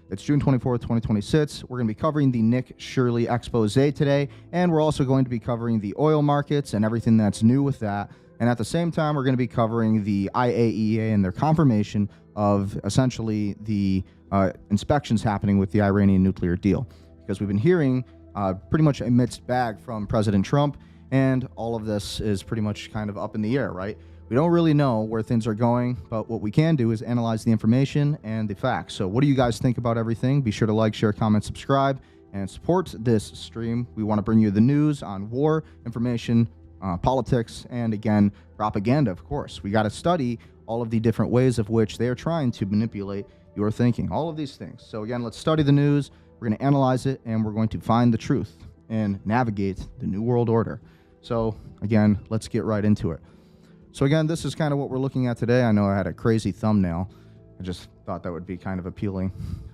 It's June 24th, 2026. We're going to be covering the Nick Shirley Exposé today, and we're also going to be covering the oil markets and everything that's new with that. And at the same time, we're going to be covering the IAEA and their confirmation of essentially the inspections happening with the Iranian nuclear deal. Because we've been hearing pretty much a mixed bag from President Trump, and all of this is pretty much kind of up in the air, right? We don't really know where things are going, but what we can do is analyze the information and the facts. So what do you guys think about everything? Be sure to like, share, comment, subscribe, and support this stream. We want to bring you the news on war, information, politics, and again, propaganda, of course. We got to study all of the different ways of which they are trying to manipulate your thinking, all of these things. So again, let's study the news. We're going to analyze it, and we're going to find the truth and navigate the new world order. So again, let's get right into it. So again, this is kind of what we're looking at today. I know I had a crazy thumbnail. I just thought that would be kind of appealing.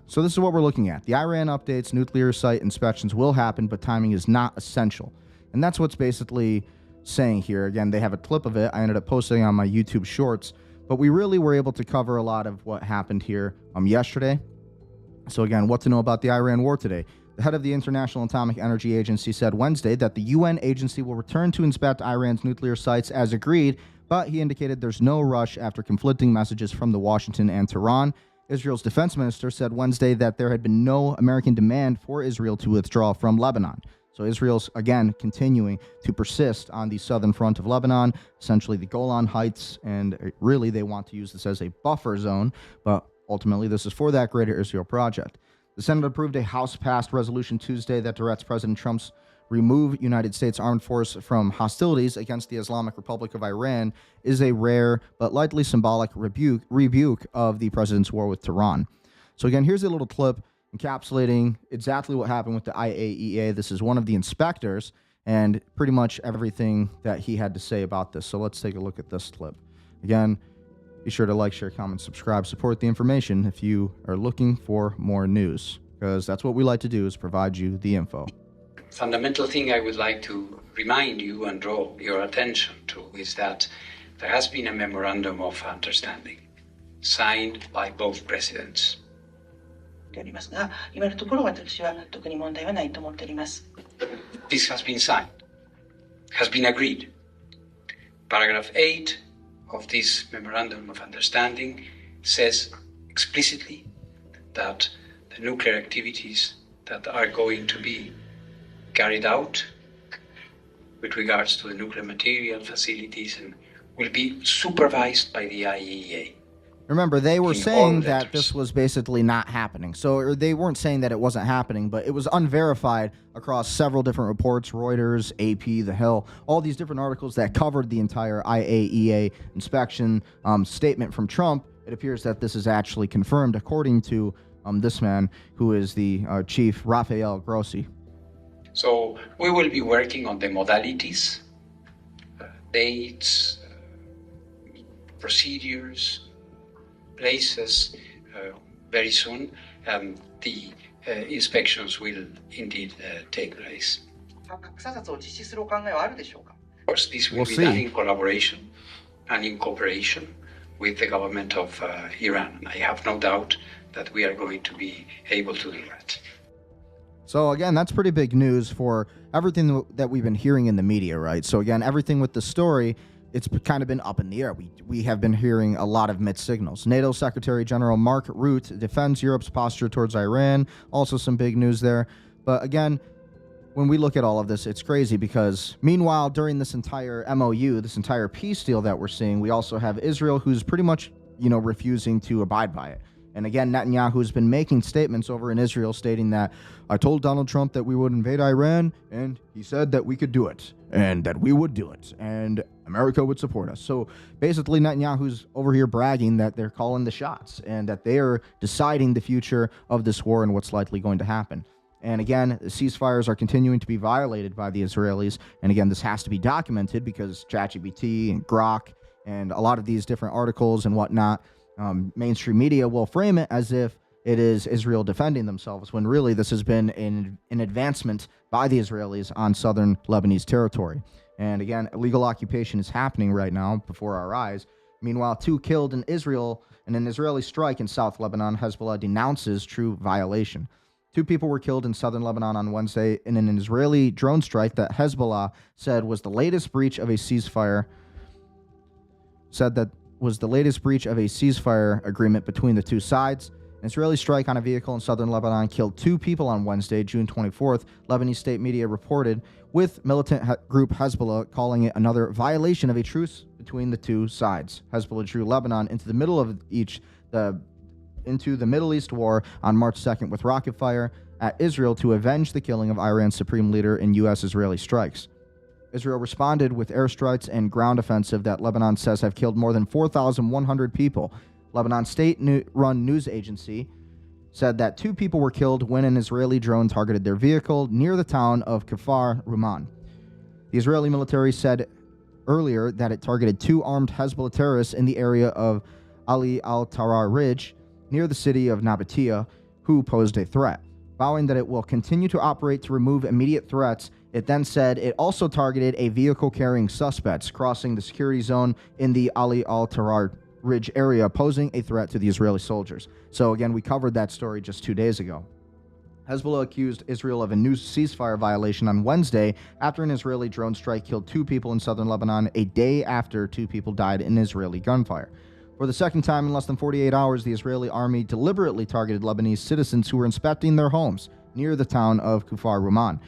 So this is what we're looking at. The Iran updates, nuclear site inspections will happen, but timing is not essential. And that's what's basically saying here. Again, they have a clip of it. I ended up posting on my YouTube shorts, but we really were able to cover a lot of what happened here yesterday. So again, what to know about the Iran war today. The head of the International Atomic Energy Agency said Wednesday that the UN agency will return to inspect Iran's nuclear sites as agreed, but he indicated there's no rush after conflicting messages from the Washington and Tehran. Israel's defense minister said Wednesday that there had been no American demand for Israel to withdraw from Lebanon. So Israel's, again, continuing to persist on the southern front of Lebanon, essentially the Golan Heights, and really they want to use this as a buffer zone, but ultimately this is for that Greater Israel project. The Senate approved a House-passed resolution Tuesday that directs President Trump's remove United States armed force from hostilities against the Islamic Republic of Iran is a rare but likely symbolic rebuke of the president's war with Tehran. So again, here's a little clip encapsulating exactly what happened with the IAEA. This is one of the inspectors and pretty much everything that he had to say about this. So let's take a look at this clip. Again, be sure to like, share, comment, subscribe, support the information if you are looking for more news, because that's what we like to do, is provide you the info. Fundamental thing I would like to remind you and draw your attention to is that there has been a memorandum of understanding signed by both presidents. This has been signed, has been agreed. Paragraph 8 of this memorandum of understanding says explicitly that the nuclear activities that are going to be carried out with regards to the nuclear material facilities and will be supervised by the IAEA. Remember, they were saying that this was basically not happening. So they weren't saying that it wasn't happening, but it was unverified across several different reports, Reuters, AP, The Hill, all these different articles that covered the entire IAEA inspection statement from Trump. It appears that this is actually confirmed, according to this man, who is the chief, Rafael Grossi. So we will be working on the modalities, dates, procedures, places very soon, and the inspections will indeed take place. Of course, this will be done in collaboration and in cooperation with the government of Iran. I have no doubt that we are going to be able to do that. So again, that's pretty big news for everything that we've been hearing in the media, right? So again, everything with the story, it's kind of been up in the air. We have been hearing a lot of mixed signals. NATO Secretary General Mark Rutte defends Europe's posture towards Iran. Also some big news there. But again, when we look at all of this, it's crazy because meanwhile, during this entire MOU, this entire peace deal that we're seeing, we also have Israel who's pretty much, refusing to abide by it. And again, Netanyahu's been making statements over in Israel stating that I told Donald Trump that we would invade Iran, and he said that we could do it, and that we would do it, and America would support us. So basically, Netanyahu's over here bragging that they're calling the shots and that they are deciding the future of this war and what's likely going to happen. And again, the ceasefires are continuing to be violated by the Israelis. And again, this has to be documented because ChatGPT and Grok and a lot of these different articles and whatnot, mainstream media will frame it as if it is Israel defending themselves, when really this has been an advancement by the Israelis on southern Lebanese territory. And again, illegal occupation is happening right now before our eyes. Meanwhile, 2 killed in Israel in an Israeli strike in South Lebanon. Hezbollah denounces true violation. 2 people were killed in southern Lebanon on Wednesday in an Israeli drone strike that Hezbollah said was the latest breach of a ceasefire agreement between the two sides. An Israeli strike on a vehicle in southern Lebanon killed 2 people on Wednesday, June 24th, Lebanese state media reported, with militant group Hezbollah calling it another violation of a truce between the two sides. Hezbollah drew Lebanon into the middle of into the Middle East war on March 2nd with rocket fire at Israel to avenge the killing of Iran's supreme leader in U.S.-Israeli strikes. Israel responded with airstrikes and ground offensive that Lebanon says have killed more than 4,100 people. Lebanon's state-run news agency said that 2 people were killed when an Israeli drone targeted their vehicle near the town of Kfar Ruman. The Israeli military said earlier that it targeted 2 armed Hezbollah terrorists in the area of Ali al-Tarar Ridge, near the city of Nabatea, who posed a threat. Vowing that it will continue to operate to remove immediate threats, it then said it also targeted a vehicle carrying suspects crossing the security zone in the Ali al-Tarar Ridge area, posing a threat to the Israeli soldiers. So again, we covered that story just 2 days ago. Hezbollah accused Israel of a new ceasefire violation on Wednesday after an Israeli drone strike killed 2 people in southern Lebanon, a day after 2 people died in Israeli gunfire. For the second time in less than 48 hours, the Israeli army deliberately targeted Lebanese citizens who were inspecting their homes near the town of Kfar Ruman.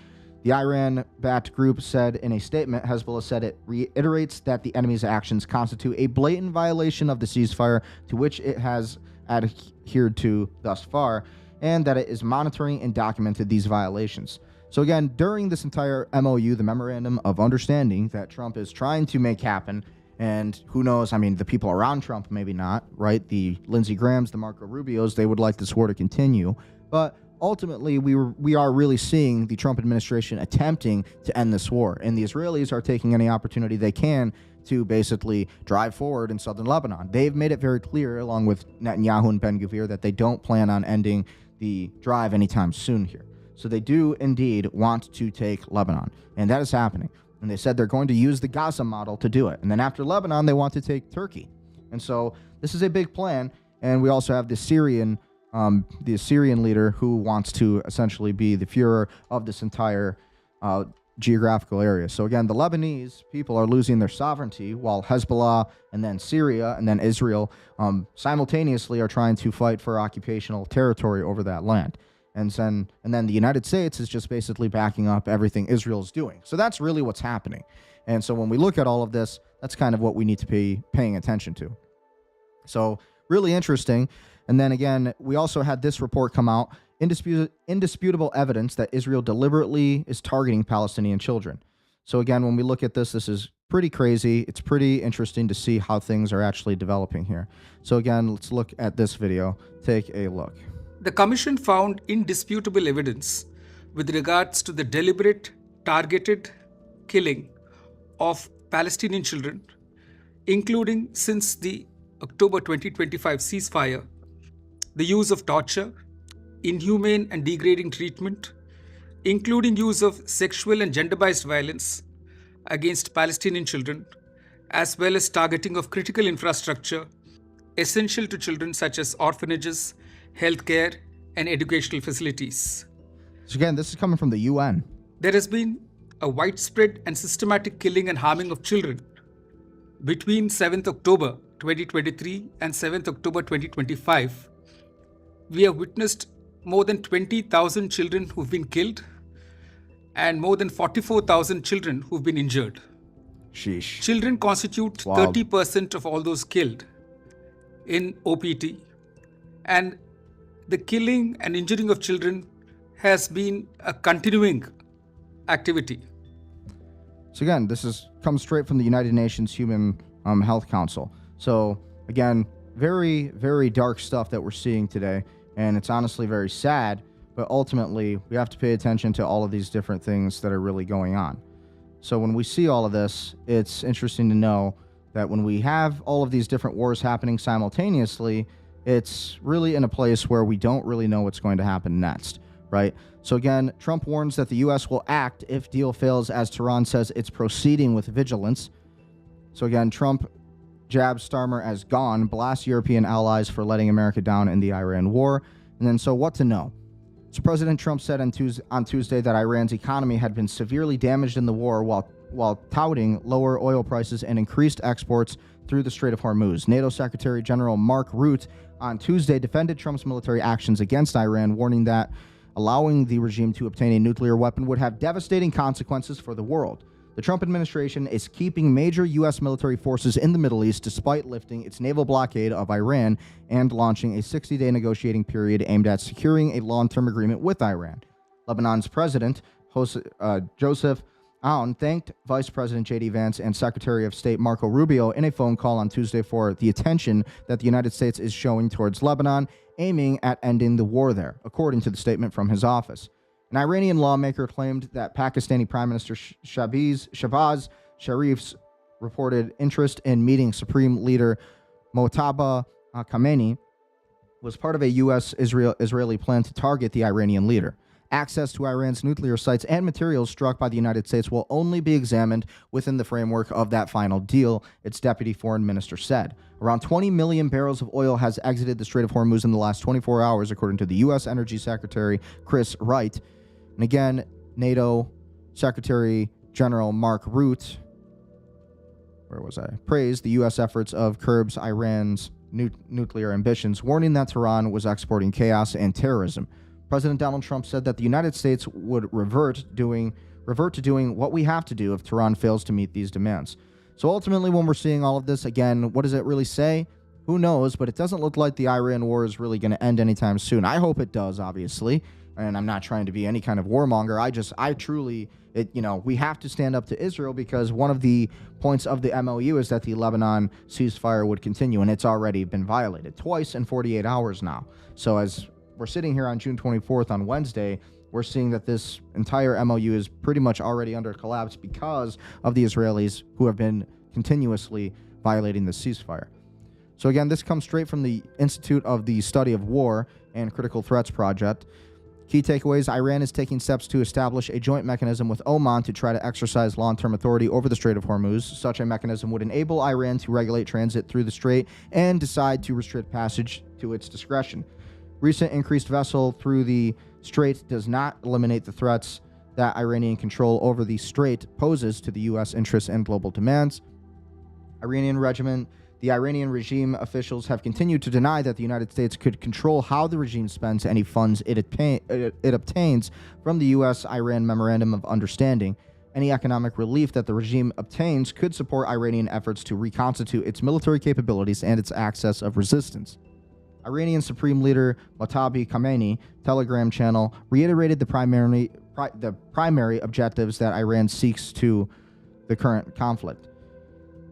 The Iran-backed group said in a statement, Hezbollah said it reiterates that the enemy's actions constitute a blatant violation of the ceasefire to which it has adhered to thus far, and that it is monitoring and documented these violations. So again, during this entire MOU, the Memorandum of Understanding that Trump is trying to make happen, and who knows, I mean, the people around Trump, maybe not, right? The Lindsey Grahams, the Marco Rubios, they would like this war to continue. But ultimately, we are really seeing the Trump administration attempting to end this war. And the Israelis are taking any opportunity they can to basically drive forward in southern Lebanon. They've made it very clear, along with Netanyahu and Ben-Gvir, that they don't plan on ending the drive anytime soon here. So they do indeed want to take Lebanon. And that is happening. And they said they're going to use the Gaza model to do it. And then after Lebanon, they want to take Turkey. And so this is a big plan. And we also have the Assyrian leader who wants to essentially be the Führer of this entire geographical area. So again, the Lebanese people are losing their sovereignty, while Hezbollah and then Syria and then Israel simultaneously are trying to fight for occupational territory over that land. And then the United States is just basically backing up everything Israel's doing. So that's really what's happening. And so when we look at all of this, that's kind of what we need to be paying attention to. So really interesting. And then again, we also had this report come out, indisputable evidence that Israel deliberately is targeting Palestinian children. So again, when we look at this, this is pretty crazy. It's pretty interesting to see how things are actually developing here. So again, let's look at this video. Take a look. The Commission found indisputable evidence with regards to the deliberate, targeted killing of Palestinian children, including since the October 2025 ceasefire, the use of torture, inhumane and degrading treatment, including use of sexual and gender-based violence against Palestinian children, as well as targeting of critical infrastructure essential to children such as orphanages, healthcare, and educational facilities. So again, this is coming from the UN. There has been a widespread and systematic killing and harming of children between 7th October 2023 and 7th October 2025. We have witnessed more than 20,000 children who've been killed and more than 44,000 children who've been injured. Sheesh. Children constitute 30% of all those killed in OPT. And the killing and injuring of children has been a continuing activity. So again, this comes straight from the United Nations Human Health Council. So again, very, very dark stuff that we're seeing today. And it's honestly very sad, but ultimately we have to pay attention to all of these different things that are really going on. So when we see all of this, it's interesting to know that when we have all of these different wars happening simultaneously, it's really in a place where we don't really know what's going to happen next, right? So again, Trump warns that the U.S. will act if deal fails, as Tehran says it's proceeding with vigilance. So again, Trump jab Starmer as gone, blasts European allies for letting America down in the Iran war. And then, so what to know? So President Trump said on Tuesday that Iran's economy had been severely damaged in the war while touting lower oil prices and increased exports through the Strait of Hormuz. NATO Secretary General Mark Rutte on Tuesday defended Trump's military actions against Iran, warning that allowing the regime to obtain a nuclear weapon would have devastating consequences for the world. The Trump administration is keeping major U.S. military forces in the Middle East despite lifting its naval blockade of Iran and launching a 60-day negotiating period aimed at securing a long-term agreement with Iran. Lebanon's president, Joseph Aoun, thanked Vice President J.D. Vance and Secretary of State Marco Rubio in a phone call on Tuesday for the attention that the United States is showing towards Lebanon, aiming at ending the war there, according to the statement from his office. An Iranian lawmaker claimed that Pakistani Prime Minister Shahbaz Sharif's reported interest in meeting Supreme Leader Mojtaba Khamenei was part of a U.S.-Israeli plan to target the Iranian leader. Access to Iran's nuclear sites and materials struck by the United States will only be examined within the framework of that final deal, its deputy foreign minister said. Around 20 million barrels of oil has exited the Strait of Hormuz in the last 24 hours, according to the U.S. Energy Secretary Chris Wright. And again, NATO Secretary General Mark Rutte, praised the U.S. efforts of curbs Iran's nuclear ambitions, warning that Tehran was exporting chaos and terrorism. President Donald Trump said that the United States would revert to doing what we have to do if Tehran fails to meet these demands. So ultimately, when we're seeing all of this, again, what does it really say? Who knows? But it doesn't look like the Iran war is really going to end anytime soon. I hope it does, obviously. And I'm not trying to be any kind of warmonger. We have to stand up to Israel because one of the points of the MOU is that the Lebanon ceasefire would continue, and it's already been violated twice in 48 hours now. So as we're sitting here on June 24th on Wednesday, we're seeing that this entire MOU is pretty much already under collapse because of the Israelis who have been continuously violating the ceasefire. So again, this comes straight from the Institute of the Study of War and Critical Threats Project. Key takeaways: Iran is taking steps to establish a joint mechanism with Oman to try to exercise long-term authority over the Strait of Hormuz. Such a mechanism would enable Iran to regulate transit through the strait and decide to restrict passage to its discretion. Recent increased vessel through the strait does not eliminate the threats that Iranian control over the strait poses to the U.S. interests and global demands. The Iranian regime officials have continued to deny that the United States could control how the regime spends any funds it obtains from the U.S.-Iran Memorandum of Understanding. Any economic relief that the regime obtains could support Iranian efforts to reconstitute its military capabilities and its access of resistance. Iranian Supreme Leader Mojtaba Khamenei Telegram channel reiterated the primary objectives that Iran seeks to the current conflict.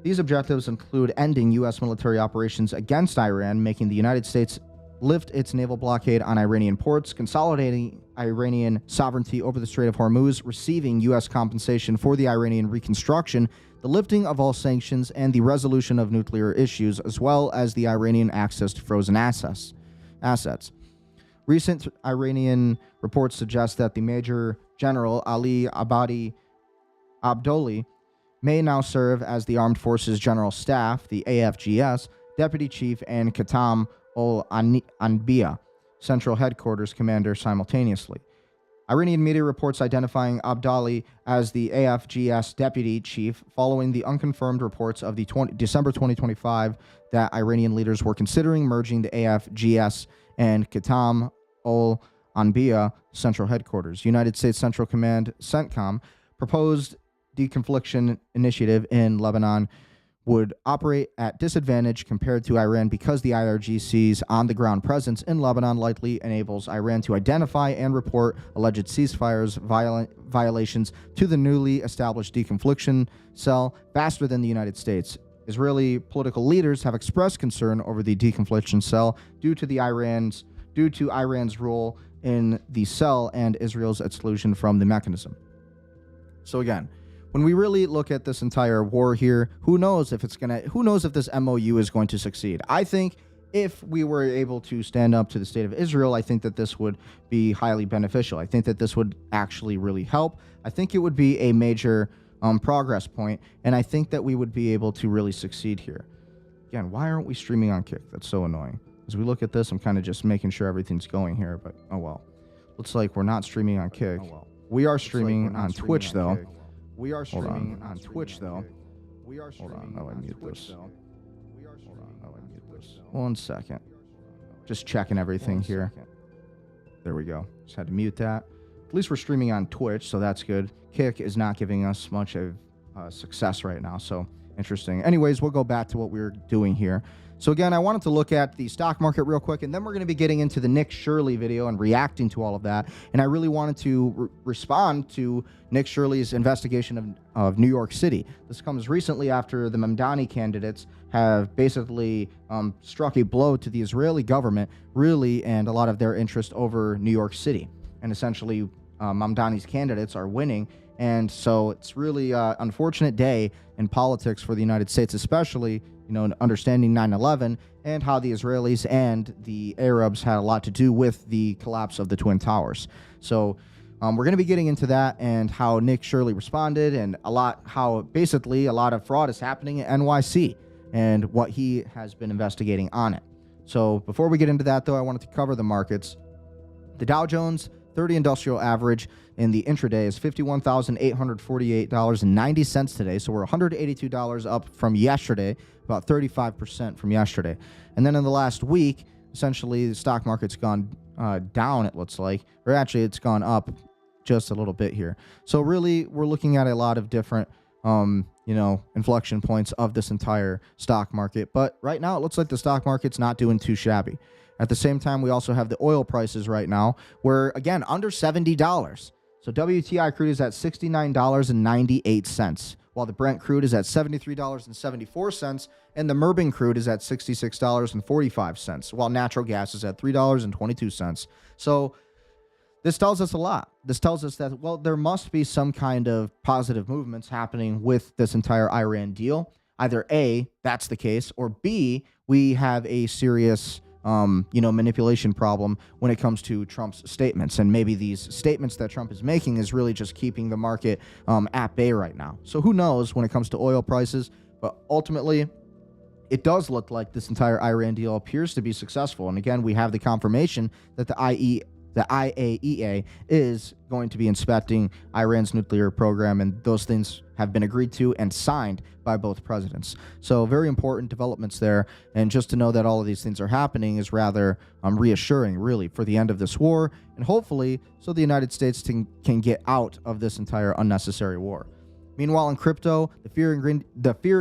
These objectives include ending U.S. military operations against Iran, making the United States lift its naval blockade on Iranian ports, consolidating Iranian sovereignty over the Strait of Hormuz, receiving U.S. compensation for the Iranian reconstruction, the lifting of all sanctions, and the resolution of nuclear issues, as well as the Iranian access to frozen assets. Recent Iranian reports suggest that the Major General Ali Abdoli may now serve as the Armed Forces General Staff, the AFGS, Deputy Chief, and Qatam ul-Anbiya, Central Headquarters Commander simultaneously. Iranian media reports identifying Abdali as the AFGS Deputy Chief following the unconfirmed reports of the December 2025 that Iranian leaders were considering merging the AFGS and Qatam ul-Anbiya Central Headquarters. United States Central Command, CENTCOM, proposed deconfliction initiative in Lebanon would operate at disadvantage compared to Iran because the IRGC's on-the-ground presence in Lebanon likely enables Iran to identify and report alleged ceasefires violations to the newly established deconfliction cell faster than the United States. Israeli political leaders have expressed concern over the deconfliction cell due to Iran's role in the cell and Israel's exclusion from the mechanism. So again, when we really look at this entire war here, who knows if this MOU is going to succeed? I think if we were able to stand up to the state of Israel, I think that this would be highly beneficial. I think that this would actually really help. I think it would be a major progress point, and I think that we would be able to really succeed here. Again, why aren't we streaming on Kick? That's so annoying. As we look at this, I'm kind of just making sure everything's going here, but oh well. Looks like we're not streaming on Kick. We are streaming on Twitch, though. We are streaming on Twitch, though. Hold on, I'll mute this. One second. Just checking everything here. There we go. Just had to mute that. At least we're streaming on Twitch, so that's good. Kick is not giving us much of success right now, so interesting. Anyways, we'll go back to what we were doing here. So again, I wanted to look at the stock market real quick, and then we're going to be getting into the Nick Shirley video and reacting to all of that. And I really wanted to respond to Nick Shirley's investigation of New York City. This comes recently after the Mamdani candidates have basically struck a blow to the Israeli government, really, and a lot of their interest over New York City. And essentially, Mamdani's candidates are winning. And so it's really an unfortunate day in politics for the United States, especially, understanding 9/11 and how the Israelis and the Arabs had a lot to do with the collapse of the Twin Towers. So we're going to be getting into that and how Nick Shirley responded, and how basically a lot of fraud is happening at NYC and what he has been investigating on it. So before we get into that, though, I wanted to cover the markets. The Dow Jones 30 industrial average in the intraday is $51,848.90 today. So we're $182 up from yesterday, about 35% from yesterday. And then in the last week, essentially the stock market's gone down, it looks like, or actually it's gone up just a little bit here. So really, we're looking at a lot of different, inflection points of this entire stock market. But right now, it looks like the stock market's not doing too shabby. At the same time, we also have the oil prices right now. We're, again, under $70. So WTI crude is at $69.98, while the Brent crude is at $73.74, and the Merben crude is at $66.45, while natural gas is at $3.22. So this tells us a lot. This tells us that, well, there must be some kind of positive movements happening with this entire Iran deal. Either A, that's the case, or B, we have a serious manipulation problem when it comes to Trump's statements. And maybe these statements that Trump is making is really just keeping the market at bay right now. So who knows when it comes to oil prices, but ultimately it does look like this entire Iran deal appears to be successful. And again, we have the confirmation that the IAEA is going to be inspecting Iran's nuclear program, and those things have been agreed to and signed by both presidents. So very important developments there, and just to know that all of these things are happening is rather reassuring, really, for the end of this war, and hopefully so the United States can get out of this entire unnecessary war. Meanwhile, in crypto, the fear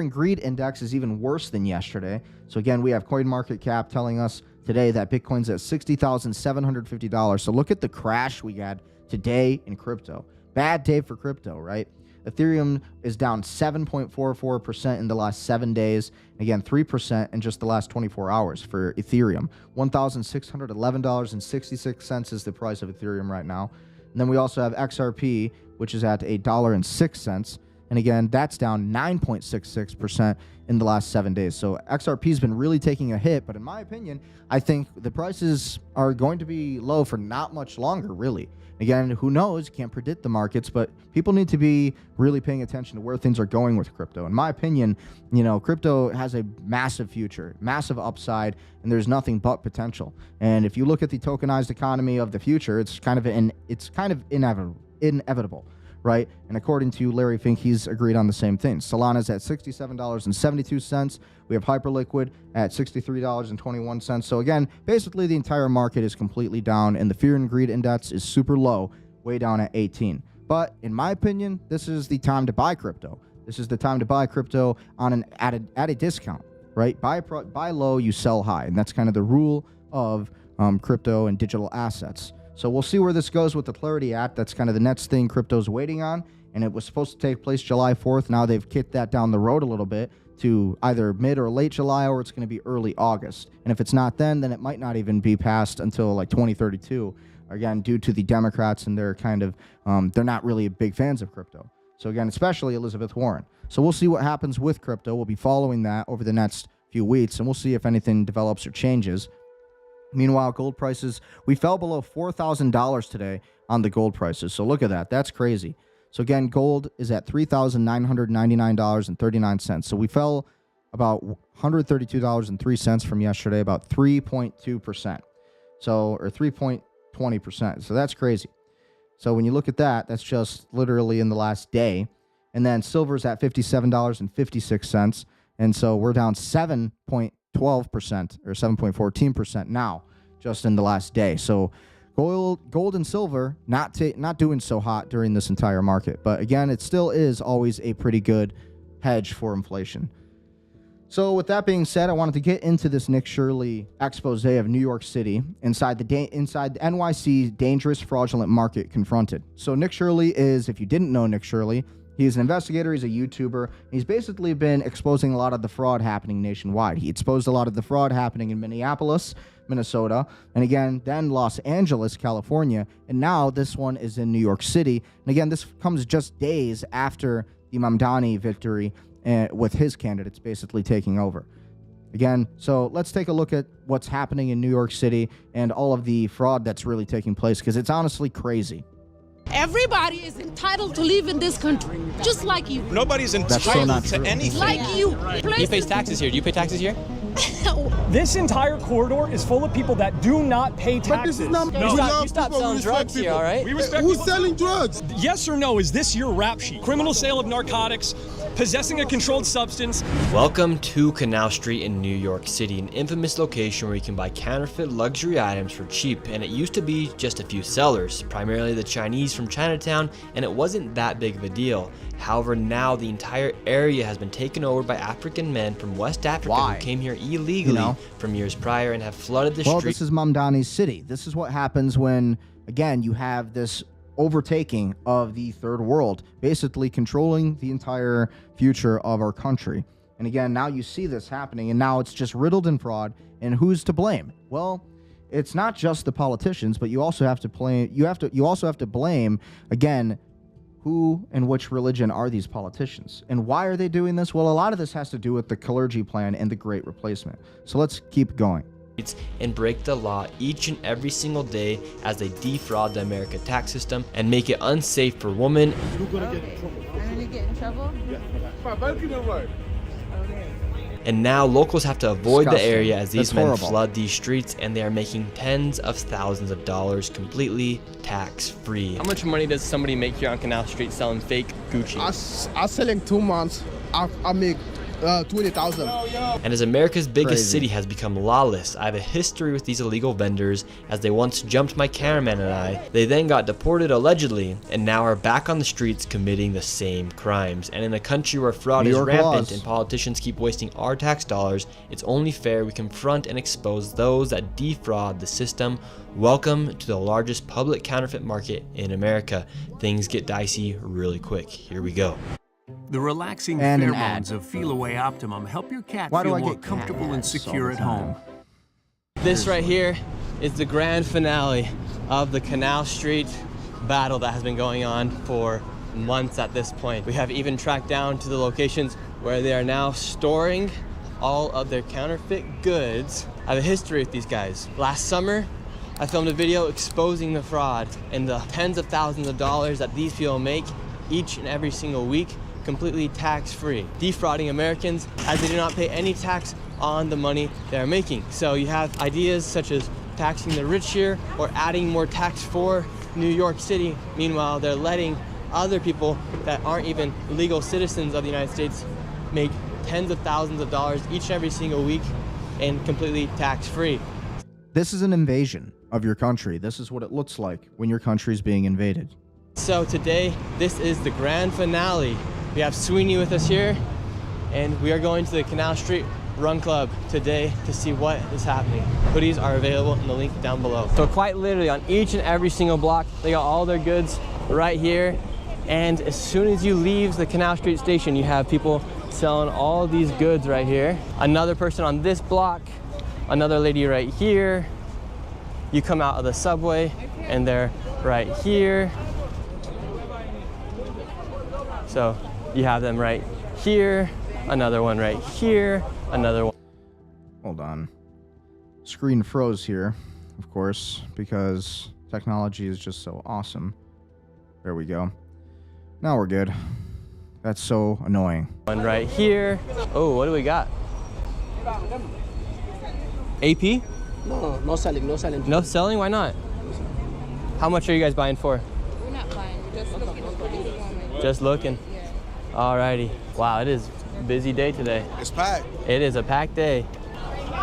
and greed index is even worse than yesterday. So again, we have CoinMarketCap telling us today that Bitcoin's at $60,750. So look at the crash we had today in crypto. Bad day for crypto, right? Ethereum is down 7.44% in the last 7 days. Again, 3% in just the last 24 hours for Ethereum. $1,611.66 is the price of Ethereum right now. And then we also have XRP, which is at $1.06. And again, that's down 9.66% in the last 7 days. So XRP has been really taking a hit. But in my opinion, I think the prices are going to be low for not much longer, really. Again, who knows? Can't predict the markets, but people need to be really paying attention to where things are going with crypto. In my opinion, crypto has a massive future, massive upside, and there's nothing but potential. And if you look at the tokenized economy of the future, it's kind of inevitable. Right? And according to Larry Fink, he's agreed on the same thing. Solana's at $67.72. We have Hyperliquid at $63.21. So again, basically the entire market is completely down, and the fear and greed index is super low, way down at 18. But in my opinion, this is the time to buy crypto. This is the time to buy crypto at a discount, right? Buy low, you sell high. And that's kind of the rule of crypto and digital assets. So we'll see where this goes with the Clarity Act. That's kind of the next thing crypto's waiting on. And it was supposed to take place July 4th. Now they've kicked that down the road a little bit to either mid or late July, or it's going to be early August. And if it's not then it might not even be passed until like 2032. Again, due to the Democrats and their kind of, they're not really big fans of crypto. So again, especially Elizabeth Warren. So we'll see what happens with crypto. We'll be following that over the next few weeks, and we'll see if anything develops or changes. Meanwhile, gold prices, we fell below $4,000 today on the gold prices. So look at that. That's crazy. So again, gold is at $3,999.39. So we fell about $132.03 from yesterday, about 3.2%. So, or 3.20%. So that's crazy. So when you look at that, that's just literally in the last day. And then silver's at $57.56. And so we're down 7.12% or 7.14% now, just in the last day. So gold and silver not doing so hot during this entire market. But again, it still is always a pretty good hedge for inflation. So with that being said, I wanted to get into this Nick Shirley expose of New York City inside the NYC dangerous fraudulent market confronted. So Nick Shirley is, if you didn't know Nick Shirley, he's an investigator, he's a YouTuber. He's basically been exposing a lot of the fraud happening nationwide. He exposed a lot of the fraud happening in Minneapolis, Minnesota, and again, then Los Angeles, California, and now this one is in New York City. And again, this comes just days after the Mamdani victory with his candidates basically taking over. Again, so let's take a look at what's happening in New York City and all of the fraud that's really taking place, because it's honestly crazy. Everybody is entitled to live in this country, just like you. Nobody's entitled to anything. Like you. You pay taxes here. Do you pay taxes here? This entire corridor is full of people that do not pay taxes. You stop selling drugs here, all right? Who's selling drugs? Yes or no, is this your rap sheet? Criminal sale of narcotics, possessing a controlled substance. Welcome to Canal Street in New York City, an infamous location where you can buy counterfeit luxury items for cheap, and it used to be just a few sellers, primarily the Chinese from Chinatown, and it wasn't that big of a deal. However, now the entire area has been taken over by African men from West Africa who came here illegally from years prior and have flooded the streets. Well, this is Mamdani's city. This is what happens when, again, you have this overtaking of the third world, basically controlling the entire future of our country. And again, now you see this happening, and now it's just riddled in fraud. And who's to blame? Well, it's not just the politicians, but you also have to blame. You also have to blame, again, who and which religion are these politicians, and why are they doing this? Well, a lot of this has to do with the clergy plan and the Great Replacement. So let's keep going. And break the law each and every single day as they defraud the American tax system and make it unsafe for women. You're gonna get in trouble. I'm gonna get in trouble? Yeah. And now locals have to avoid the area as these men horrible. flood these streets, and they are making tens of thousands of dollars completely tax-free. How much money does somebody make here on Canal Street selling fake Gucci? I sell in 2 months. I make 20,000. And as America's biggest city has become lawless, I have a history with these illegal vendors, as they once jumped my cameraman and I. They then got deported allegedly, and now are back on the streets committing the same crimes. And in a country where fraud is rampant and politicians keep wasting our tax dollars, it's only fair we confront and expose those that defraud the system. Welcome to the largest public counterfeit market in America. Things get dicey really quick. Here we go. The relaxing And pheromones of Feel Away Optimum help your cat feel more comfortable and secure at home. This right here is the grand finale of the Canal Street battle that has been going on for months at this point. We have even tracked down to the locations where they are now storing all of their counterfeit goods. I have a history with these guys. Last summer, I filmed a video exposing the fraud and the tens of thousands of dollars that these people make each and every single week, completely tax-free, defrauding Americans as they do not pay any tax on the money they're making. So you have ideas such as taxing the rich here or adding more tax for New York City. Meanwhile, they're letting other people that aren't even legal citizens of the United States make tens of thousands of dollars each and every single week and completely tax-free. This is an invasion of your country. This is what it looks like when your country is being invaded. So today, this is the grand finale. We have Sweeney with us here, and we are going to the Canal Street Run Club today to see what is happening. Hoodies are available in the link down below. So quite literally on each and every single block, they got all their goods right here. And as soon as you leave the Canal Street station, you have people selling all these goods right here. Another person on this block, another lady right here. You come out of the subway and they're right here. So you have them right here, another one right here, another one. Hold on. Screen froze here, of course, because technology is just so awesome. There we go. Now we're good. That's so annoying. One right here. Oh, what do we got? AP? No, no selling, no selling. No selling? Why not? How much are you guys buying for? We're not buying, we're just looking. Just looking? Yeah. Alrighty. Wow, it is a busy day today. It's packed. It is a packed day.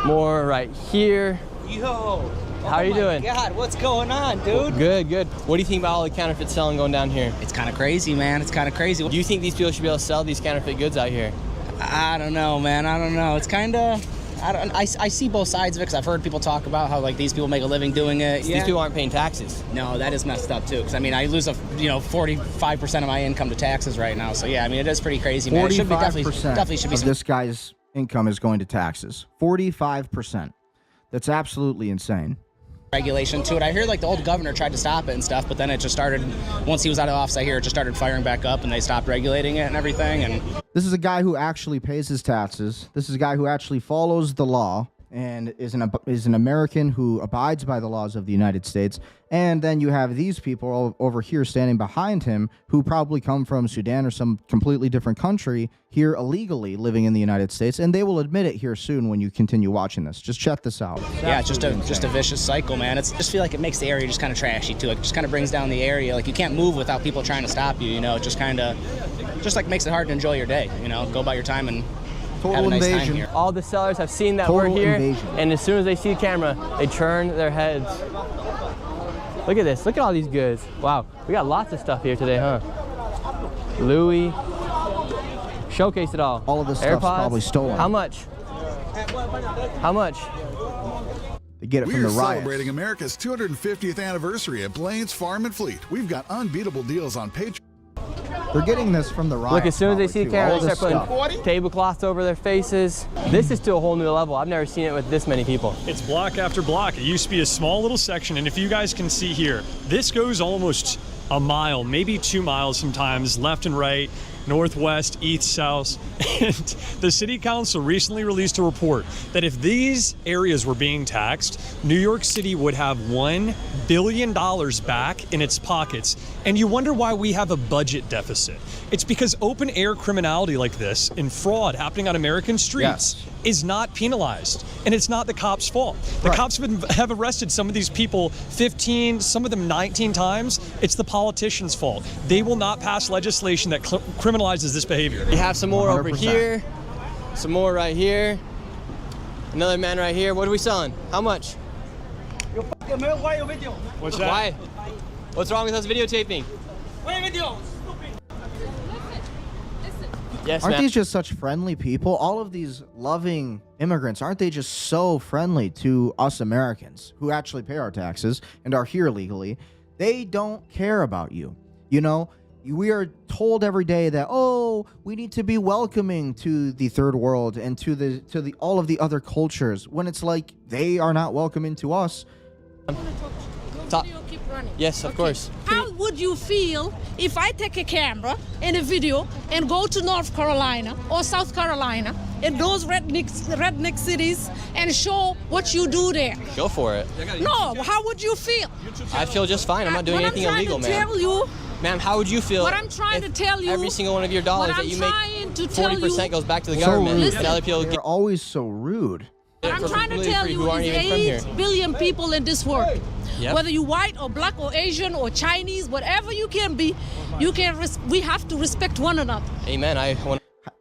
More right here. Yo. How are you doing? God, what's going on, dude? Good, good. What do you think about all the counterfeit selling going down here? It's kind of crazy, man. It's kind of crazy. Do you think these people should be able to sell these counterfeit goods out here? I don't know, man. I don't know. It's kind of... I see both sides of it because I've heard people talk about how like these people make a living doing it. These people aren't paying taxes. No, that is messed up too. Because I mean, I lose 45% of my income to taxes right now. So yeah, I mean, it is pretty crazy, man. 45% definitely should be of this guy's income is going to taxes. 45%. That's absolutely insane. Regulation to it. I hear like the old governor tried to stop it and stuff, but then it just started, once he was out of office, I hear it just started firing back up and they stopped regulating it and everything. And this is a guy who actually pays his taxes. This is a guy who actually follows the law and is an American who abides by the laws of the United States. And then you have these people over here standing behind him who probably come from Sudan or some completely different country here illegally living in the United States. And they will admit it here soon when you continue watching this. Just check this out. Yeah, just a vicious cycle, man. I just feel like it makes the area just kind of trashy too. It just kind of brings down the area. Like you can't move without people trying to stop you, you know. It just kind of, like makes it hard to enjoy your day, you know. Go about your time and have a nice time here. All the sellers have seen that we're here, and as soon as they see the camera, they turn their heads. Look at this. Look at all these goods. Wow, we got lots of stuff here today, huh? Louis. Showcase it all. All of this stuff's probably stolen. How much? How much? They get it from the riots. We're celebrating America's 250th anniversary at Blaine's Farm and Fleet. We've got unbeatable deals on Patreon. They're getting this from the riots. Look, as soon as they see the camera, they start putting tablecloths over their faces. This is to a whole new level. I've never seen it with this many people. It's block after block. It used to be a small little section, and if you guys can see here, this goes almost a mile, maybe 2 miles sometimes, left and right, northwest, east, south. And the city council recently released a report that if these areas were being taxed, New York City would have $1 billion back in its pockets. And you wonder why we have a budget deficit. It's because open air criminality like this and fraud happening on American streets is not penalized. And it's not the cops' fault. The cops have arrested some of these people 15, some of them 19 times. It's the politicians' fault. They will not pass legislation that criminalizes this behavior. We have some more 100%. over here, some more right here, another man right here. What are we selling? How much? What's that? Why? What's wrong with us videotaping? Yes, aren't these just such friendly people? All of these loving immigrants, aren't they just so friendly to us Americans who actually pay our taxes and are here legally? They don't care about you. You know, we are told every day that, oh, we need to be welcoming to the third world and to the all of the other cultures, when it's like they are not welcoming to us. Keep running. Yes, of course. How would you feel if I take a camera and a video and go to North Carolina or South Carolina in those redneck cities and show what you do there? Go for it. No, how would you feel? I feel just fine. I'm not doing anything illegal, ma'am. Ma'am, how would you feel? What I'm trying to tell you. Every single one of your dollars that you make, 40% goes back to the government, and other people They're always so rude. What I'm trying to tell you is 8 billion people in this world. Yep. Whether you're white or black or Asian or Chinese, whatever you can be, we have to respect one another. Amen.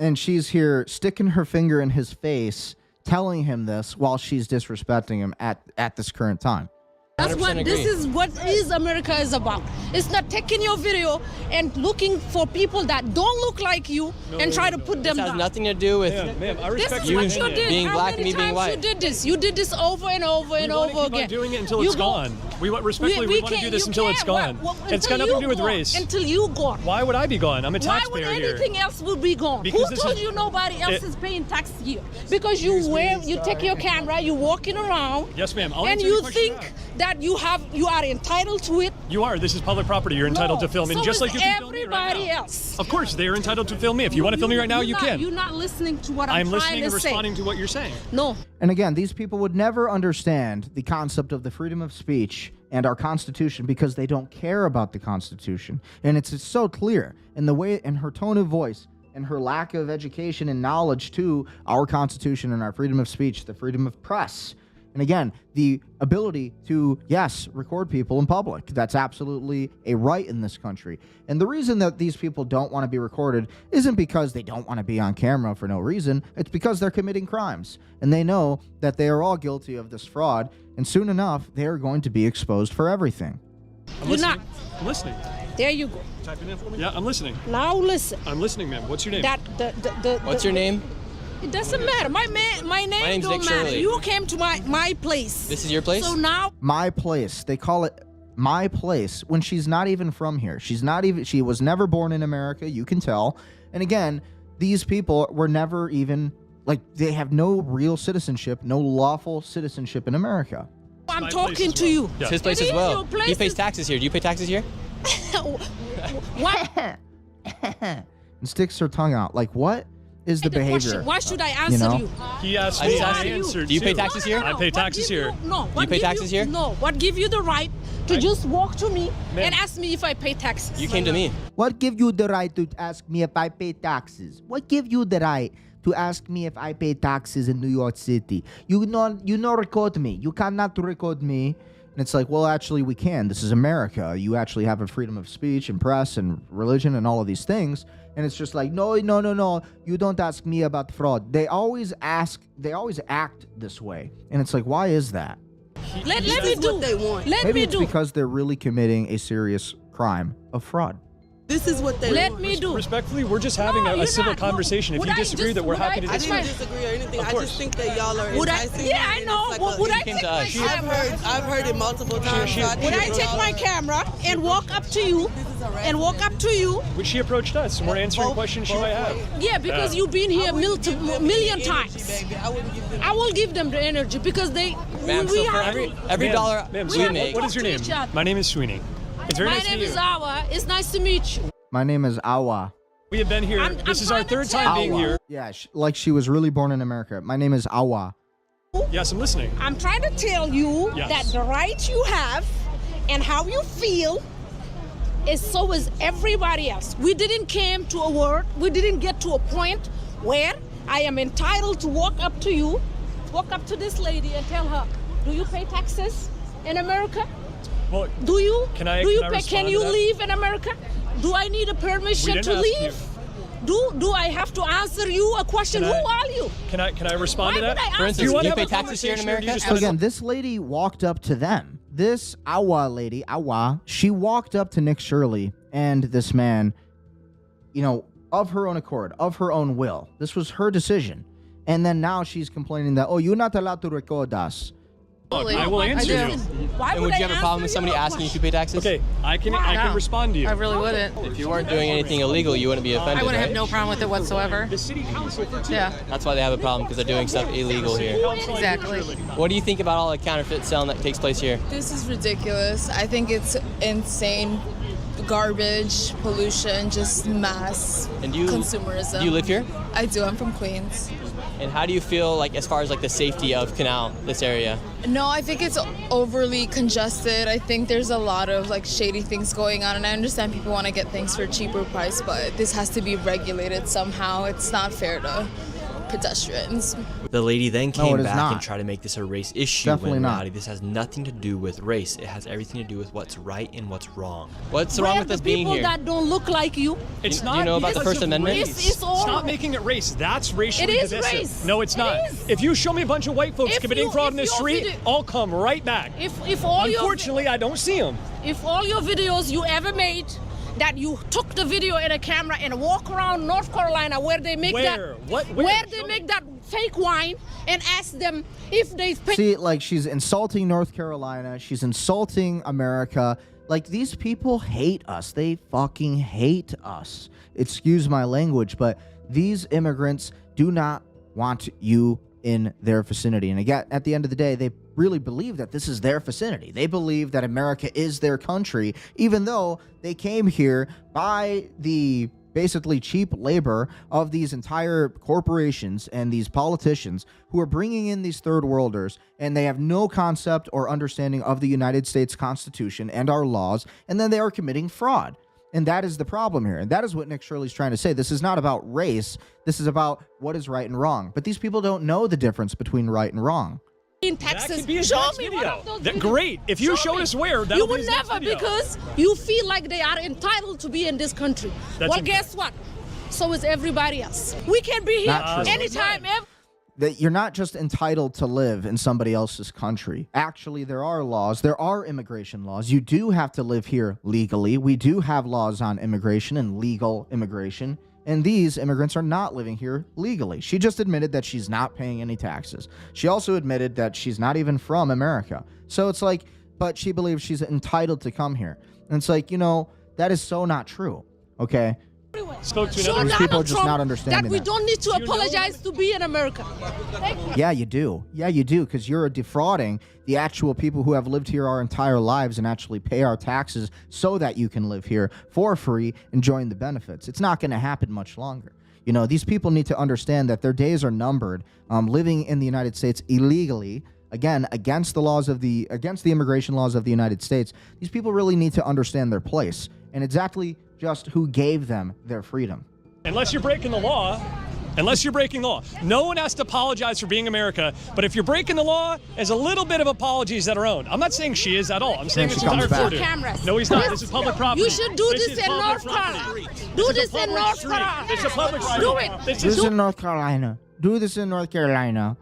And she's here sticking her finger in his face, telling him this while she's disrespecting him at this current time. That's this is what America is about. It's not taking your video and looking for people that don't look like you and try to put them down. This has nothing to do with I respect you being black and me being white. You did this. You did this over and over and over again. We're doing it until it's gone. We want to do this until it's gone. It's got nothing to do with race. Until you gone. Why would I be gone? I'm a taxpayer here. Why would anything else would be gone? Who told you nobody else is paying tax here? Because you take your camera, you're walking around. Yes, ma'am. And you think that you are entitled to it. You are. This is public property. You're entitled to film, and so just like you can film me right now. Everybody else. Of course, they are entitled to film me. If you want to film me right now, you can. You're not listening to what I'm trying to say. I'm listening and responding to what you're saying. No. And again, these people would never understand the concept of the freedom of speech and our Constitution because they don't care about the Constitution. And it's so clear in the way, in her tone of voice, and her lack of education and knowledge to our Constitution and our freedom of speech, the freedom of press. And again, the ability to, yes, record people in public. That's absolutely a right in this country. And the reason that these people don't want to be recorded isn't because they don't want to be on camera for no reason. It's because they're committing crimes. And they know that they are all guilty of this fraud. And soon enough, they are going to be exposed for everything. I'm listening. I'm listening. There you go. Typing in for me? Yeah, I'm listening. Now listen. I'm listening, ma'am. What's your name? What's your name? It doesn't matter. My name name's don't Nick matter. Shirley. You came to my place. This is your place? So now My place. They call it my place when she's not even from here. She was never born in America, you can tell. And again, these people were never even, like, they have no real citizenship, no lawful citizenship in America. I'm talking to you. It's his place as well. He pays taxes here. Do you pay taxes here? What? And sticks her tongue out. Like, what is the behavior? Why should I answer you? He asked I me just to asked answer. Do you pay taxes here? I pay taxes here. No. Do you pay taxes here? No. What give you the right to just walk to me and ask me if I pay taxes? You came to me. What give you the right to ask me if I pay taxes? What give you the right to ask me if I pay taxes in New York City? You know record me. You cannot record me. And it's like, well, actually, we can. This is America. You actually have a freedom of speech and press and religion and all of these things. And it's just like, no. You don't ask me about fraud. They always act this way. And it's like, why is that? Let me do what they want. Maybe it's because they're really committing a serious crime of fraud. This is what they Let want. me do. Respectfully, we're just having a civil conversation. If you disagree, that we're happy to I disagree. didn't disagree or anything. I just think that y'all are enticing. Yeah, I know. Would I take my camera? I've heard it multiple times. Would I take my camera and walk up to you Which she approached us, and we're answering questions she might have. Yeah, because you've been here million times. I will give them the energy because they. Ma'am, so for every dollar we make. What is your name? My name is Sweeney. It's very nice to meet you. My name is Awa. It's nice to meet you. My name is Awa. We have been here. This is our third time being here. Yeah, like she was really born in America. My name is Awa. Yes, I'm listening. I'm trying to tell you that the right you have and how you feel is so is everybody else. We didn't came to a word. We didn't get to a point where I am entitled to walk up to this lady and tell her, do you pay taxes in America? Well, do you? Can you leave in America? Do I need a permission to leave? Do I have to answer you a question? Who are you? Can I respond to that? For instance, do you pay taxes here in America? So again, this lady walked up to them. This Awa lady, she walked up to Nick Shirley and this man, of her own accord, of her own will. This was her decision. And then now she's complaining that, you're not allowed to record us. Look, I will answer you. And would you have a problem with somebody asking if you pay taxes? Okay, I can respond to you. I really wouldn't. If you weren't doing anything illegal, you wouldn't be offended. I wouldn't have right? no problem with it whatsoever. The city council for two. Yeah. That's why they have a problem, because they're doing stuff illegal here. Exactly. What do you think about all the counterfeit selling that takes place here? This is ridiculous. I think it's insane. Garbage, pollution, just mass consumerism. Do you live here? I do. I'm from Queens. And how do you feel like as far as like the safety of Canal, this area? No, I think it's overly congested. I think there's a lot of like shady things going on, and I understand people want to get things for a cheaper price, but this has to be regulated somehow. It's not fair to pedestrians. The lady then came back not. and tried to make this a race issue. Definitely not. This has nothing to do with race. It has everything to do with what's right and what's wrong. What's wrong with us being here? People that don't look like you. It's not. Do you know about the First Amendment? Stop making it race. That's racially It is divisive. race. No, it's not. If you show me a bunch of white folks committing fraud in the street, I'll come right back. Unfortunately, I don't see them. If all your videos you ever made, that you took the video in a camera and walk around North Carolina where they make that fake wine and ask them if they pay. See, like, she's insulting North Carolina. She's insulting America. Like, these people hate us. They fucking hate us. Excuse my language, but these immigrants do not want you in their vicinity. And again, at the end of the day, they really believe that this is their vicinity. They believe that America is their country, even though they came here by the basically cheap labor of these entire corporations and these politicians who are bringing in these third worlders, and they have no concept or understanding of the United States Constitution and our laws, and then they are committing fraud. And that is the problem here. And that is what Nick Shirley's trying to say. This is not about race. This is about what is right and wrong. But these people don't know the difference between right and wrong. In Texas, that could be a show next me video. one of those Great. If you showed us where, that you would would never, because you feel like they are entitled to be in this country. Well, guess what? So is everybody else. We can be here anytime, that you're not just entitled to live in somebody else's country. Actually, there are laws. There are immigration laws. You do have to live here legally. We do have laws on immigration and legal immigration. And these immigrants are not living here legally. She just admitted that she's not paying any taxes. She also admitted that she's not even from America. So it's like, but she believes she's entitled to come here. And it's like, you know, that is so not true. Okay? Spoke to These people are just not understanding that we don't need to apologize to be in America. Yeah, you do. Yeah, you do, because you're defrauding the actual people who have lived here our entire lives and actually pay our taxes so that you can live here for free, enjoying the benefits. It's not going to happen much longer. You know, these people need to understand that their days are numbered, living in the United States illegally, again, against the immigration laws of the United States. These people really need to understand their place and exactly just who gave them their freedom. Unless you're breaking the law, no one has to apologize for being America. But if you're breaking the law, there's a little bit of apologies that are owed. I'm not saying she is at all. I'm saying this entire crew. No, he's not. This is public property. You should do this in North Carolina. Do this in North Carolina. It's a public street. Do it. Do this in North Carolina. Do this in North Carolina.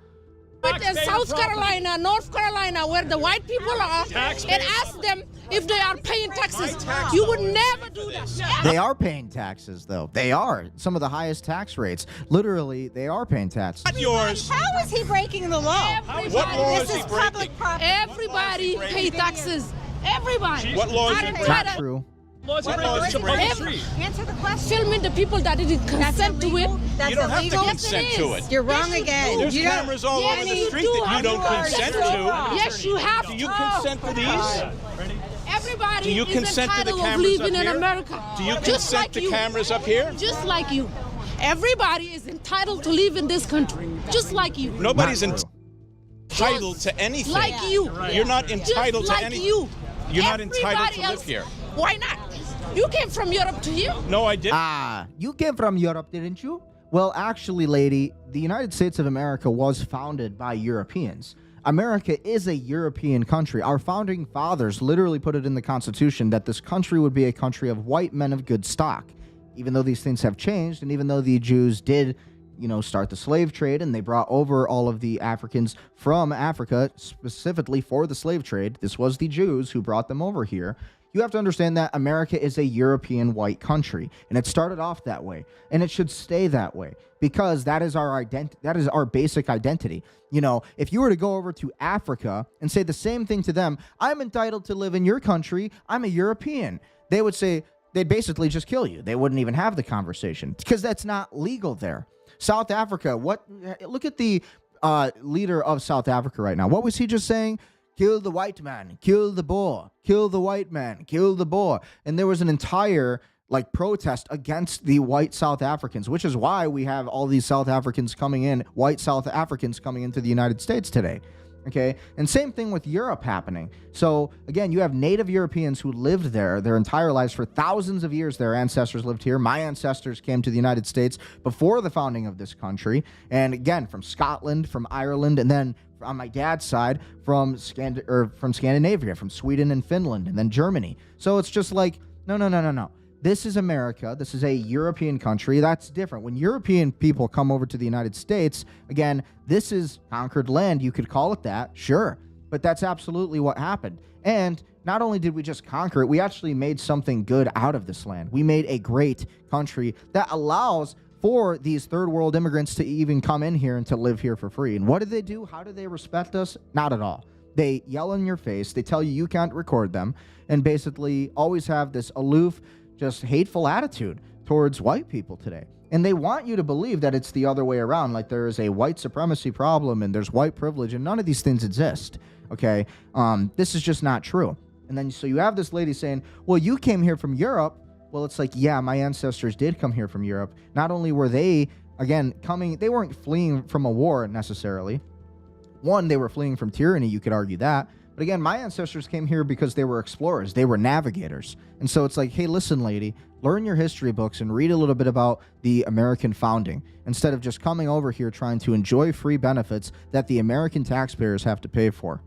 In South Carolina, North Carolina, where the white people are, and ask them if they are paying taxes. You would never do that. They are paying taxes, though. They are. Some of the highest tax rates. Literally, they are paying taxes. Not yours. How is he breaking the law? What law is he breaking? Public property. Everybody pay taxes. Everybody. What law is he breaking? Not true. Answer the question. Filming the people that didn't consent to it. That's You don't have to illegal. consent to it. You're wrong again. There's cameras all over the street that you don't consent to. Yes, you have Do you consent to these? Everybody Do you is consent to the entitled of cameras living up in here? America. Do you Just consent like to you. cameras up here? Just like you. Everybody is entitled to live in this country. Just like you. Nobody's entitled to anything. Like you. You're not entitled Just to like anything. you. You're not entitled Everybody to live else. here. Why not? You came from Europe to here. No, I didn't. You came from Europe, didn't you? Well, actually, lady, the United States of America was founded by Europeans. America is a European country. Our founding fathers literally put it in the Constitution that this country would be a country of white men of good stock. Even though these things have changed, and even though the Jews did, you know, start the slave trade, and they brought over all of the Africans from Africa specifically for the slave trade. This was the Jews who brought them over here. You have to understand that America is a European white country, and it started off that way, and it should stay that way because that is our that is our basic identity. You know, if you were to go over to Africa and say the same thing to them, I'm entitled to live in your country, I'm a European, they would say, they'd basically just kill you. They wouldn't even have the conversation because that's not legal there. South Africa, look at the leader of South Africa right now. What was he just saying? Kill the white man, kill the Boer, kill the white man, kill the Boer. And there was an entire protest against the white South Africans, which is why we have all these South Africans coming in, white South Africans coming into the United States today. Okay, and same thing with Europe happening. So again, you have native Europeans who lived there their entire lives for thousands of years. Their ancestors lived here. My ancestors came to the United States before the founding of this country. And again, from Scotland, from Ireland, and then on my dad's side, from Scandinavia, from Sweden and Finland, and then Germany. So it's just like, no. This is America. This is a European country. That's different. When European people come over to the United States, again, this is conquered land. You could call it that, sure. But that's absolutely what happened. And not only did we just conquer it, we actually made something good out of this land. We made a great country that allows for these third world immigrants to even come in here and to live here for free. And what do they do? How do they respect us? Not at all. They yell in your face. They tell you you can't record them, and basically always have this aloof, just hateful attitude towards white people today. And they want you to believe that it's the other way around, like there is a white supremacy problem and there's white privilege, and none of these things exist. Okay? This is just not true. And then so you have this lady saying, well, you came here from Europe. Well, it's like, yeah, my ancestors did come here from Europe. Not only were they, again, they weren't fleeing from a war necessarily. One, they were fleeing from tyranny, you could argue that. But again, my ancestors came here because they were explorers. They were navigators. And so it's like, hey, listen, lady, learn your history books and read a little bit about the American founding instead of just coming over here trying to enjoy free benefits that the American taxpayers have to pay for.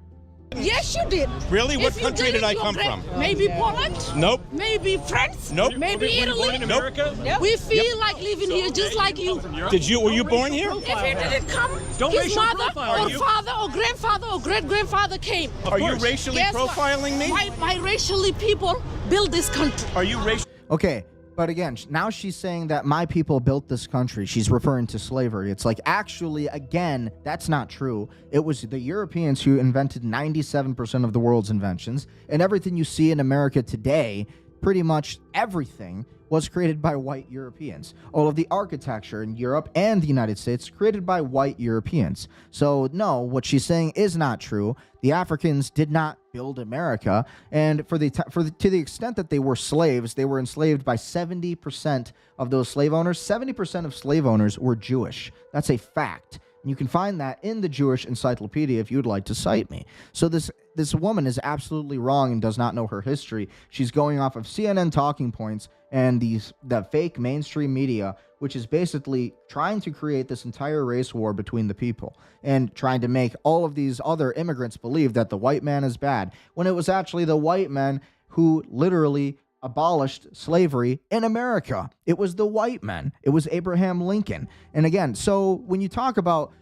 Yes, you did. Really? What country did I come from? Maybe Poland? Nope. Maybe France? Nope. Maybe Italy? Born in America? Nope. We feel like living here just like you. Were you born here? If he didn't come, Don't his racial mother profile. or father or grandfather or great-grandfather came. Are you racially Guess what? profiling me? My racially people build this country. Are you racial? Okay, but again, now she's saying that my people built this country. She's referring to slavery. It's like, actually, again, that's not true. It was the Europeans who invented 97% of the world's inventions, and everything you see in America today, pretty much everything, was created by white Europeans. All of the architecture in Europe and the United States created by white Europeans. So no, what she's saying is not true. The Africans did not build America, and to the extent that they were slaves, they were enslaved by 70% of those slave owners. 70% of slave owners were Jewish. That's a fact. And you can find that in the Jewish Encyclopedia if you'd like to cite me. So this woman is absolutely wrong and does not know her history. She's going off of CNN talking points and the fake mainstream media, which is basically trying to create this entire race war between the people and trying to make all of these other immigrants believe that the white man is bad, when it was actually the white men who literally abolished slavery in America. It was the white men. It was Abraham Lincoln. And again, so when you talk about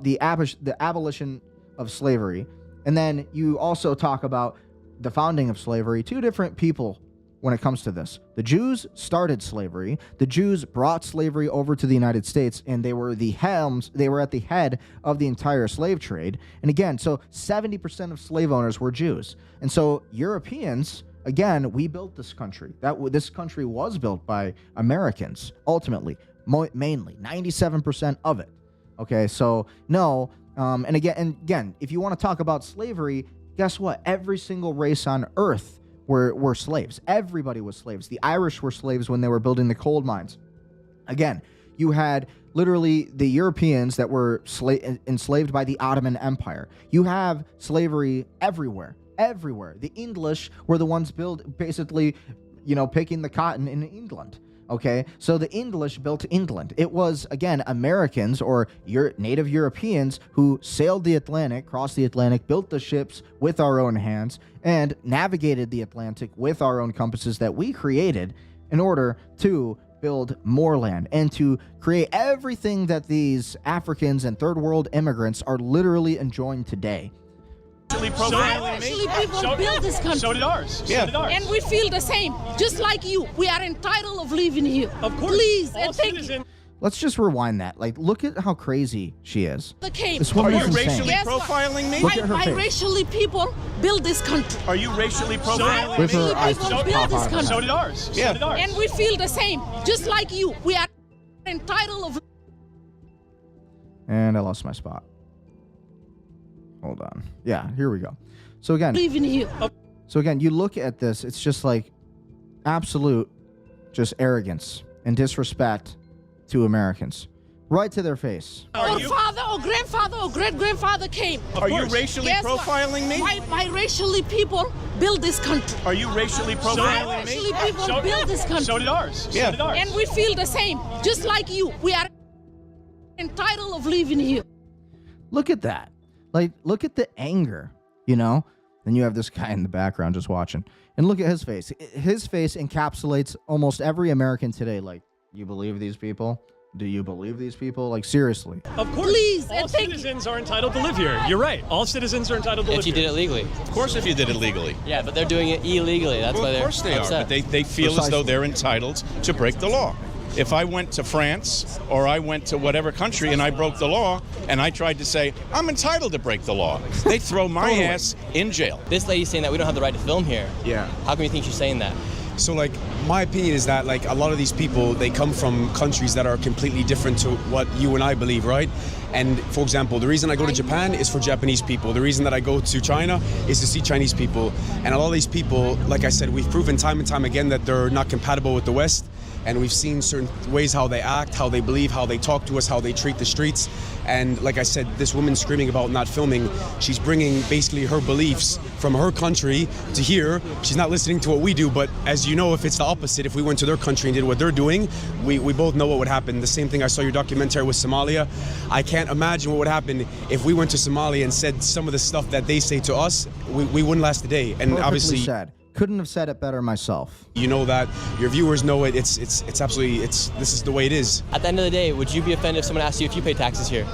the abolition of slavery, and then you also talk about the founding of slavery, two different people when it comes to this. The Jews started slavery. The Jews brought slavery over to the United States, and they were at the head of the entire slave trade. And again, so 70% of slave owners were Jews. And so Europeans, again, we built this country. This country was built by Americans, ultimately, mainly, 97% of it. Okay, so no, and again, if you want to talk about slavery, guess what? Every single race on Earth were slaves. Everybody was slaves. The Irish were slaves when they were building the coal mines. Again, you had literally the Europeans that were enslaved by the Ottoman Empire. You have slavery everywhere. The English were the ones basically, picking the cotton in England. Okay, so the English built England. It was, again, Americans or native Europeans who sailed the Atlantic, crossed the Atlantic, built the ships with our own hands, and navigated the Atlantic with our own compasses that we created in order to build more land and to create everything that these Africans and third world immigrants are literally enjoying today. Actually, people build this country. So did ours. Yeah. So did ours. And we feel the same, just like you. We are entitled of living here. Of course. Please, All and thank you. Let's just rewind that. Like, look at how crazy she is. This Are woman you is insane. racially profiling me? Look at her My face. racially people build this country. Are you racially profiling With me? her eyes People build pop this out of her country. So did ours. Yeah. So did ours. And we feel the same, just like you. We are entitled of. And I lost my spot. Hold on. Yeah, here we go. So again, living here. You look at this, it's just like absolute just arrogance and disrespect to Americans. Right to their face. Our father or grandfather or great-grandfather came. Are you racially Guess what? profiling me? My racially people build this country. Are you racially My profiling me? racially people build this country. So did ours. Yeah. So did ours. And we feel the same, just like you. We are entitled of living here. Look at that. Like, look at the anger, Then you have this guy in the background just watching. And look at his face. His face encapsulates almost every American today. Like, you believe these people? Do you believe these people? Like, seriously. Of course. Please, all and thank citizens are entitled to live here. You're right. All citizens are entitled to live If you here. did it legally. Of course, if you did it legally. Yeah, but they're doing it illegally. That's Well, why of they're course they upset. are, but they feel as though they're entitled to break the law. If I went to France or I went to whatever country and I broke the law and I tried to say, I'm entitled to break the law, they throw my ass in jail. This lady's saying that we don't have the right to film here. Yeah. How come you think she's saying that? So, my opinion is that, a lot of these people, they come from countries that are completely different to what you and I believe, right? And, for example, the reason I go to Japan is for Japanese people. The reason that I go to China is to see Chinese people. And a lot of these people, like I said, we've proven time and time again that they're not compatible with the West. and we've seen certain ways how they act, how they believe, how they talk to us, how they treat the streets. And like I said, this woman screaming about not filming, she's bringing basically her beliefs from her country to here. She's not listening to what we do, but as you know, if it's the opposite, if we went to their country and did what they're doing, we both know what would happen. The same thing, I saw your documentary with Somalia. I can't imagine what would happen if we went to Somalia and said some of the stuff that they say to us. We wouldn't last a day. And Perfectly obviously said. Couldn't have said it better myself. You know that, your viewers know it. It's absolutely, this is the way it is. At the end of the day, would you be offended if someone asked you if you pay taxes here?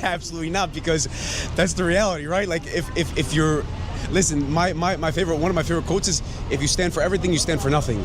Absolutely not, because that's the reality, right? Like if you're, listen, one of my favorite quotes is, if you stand for everything, you stand for nothing.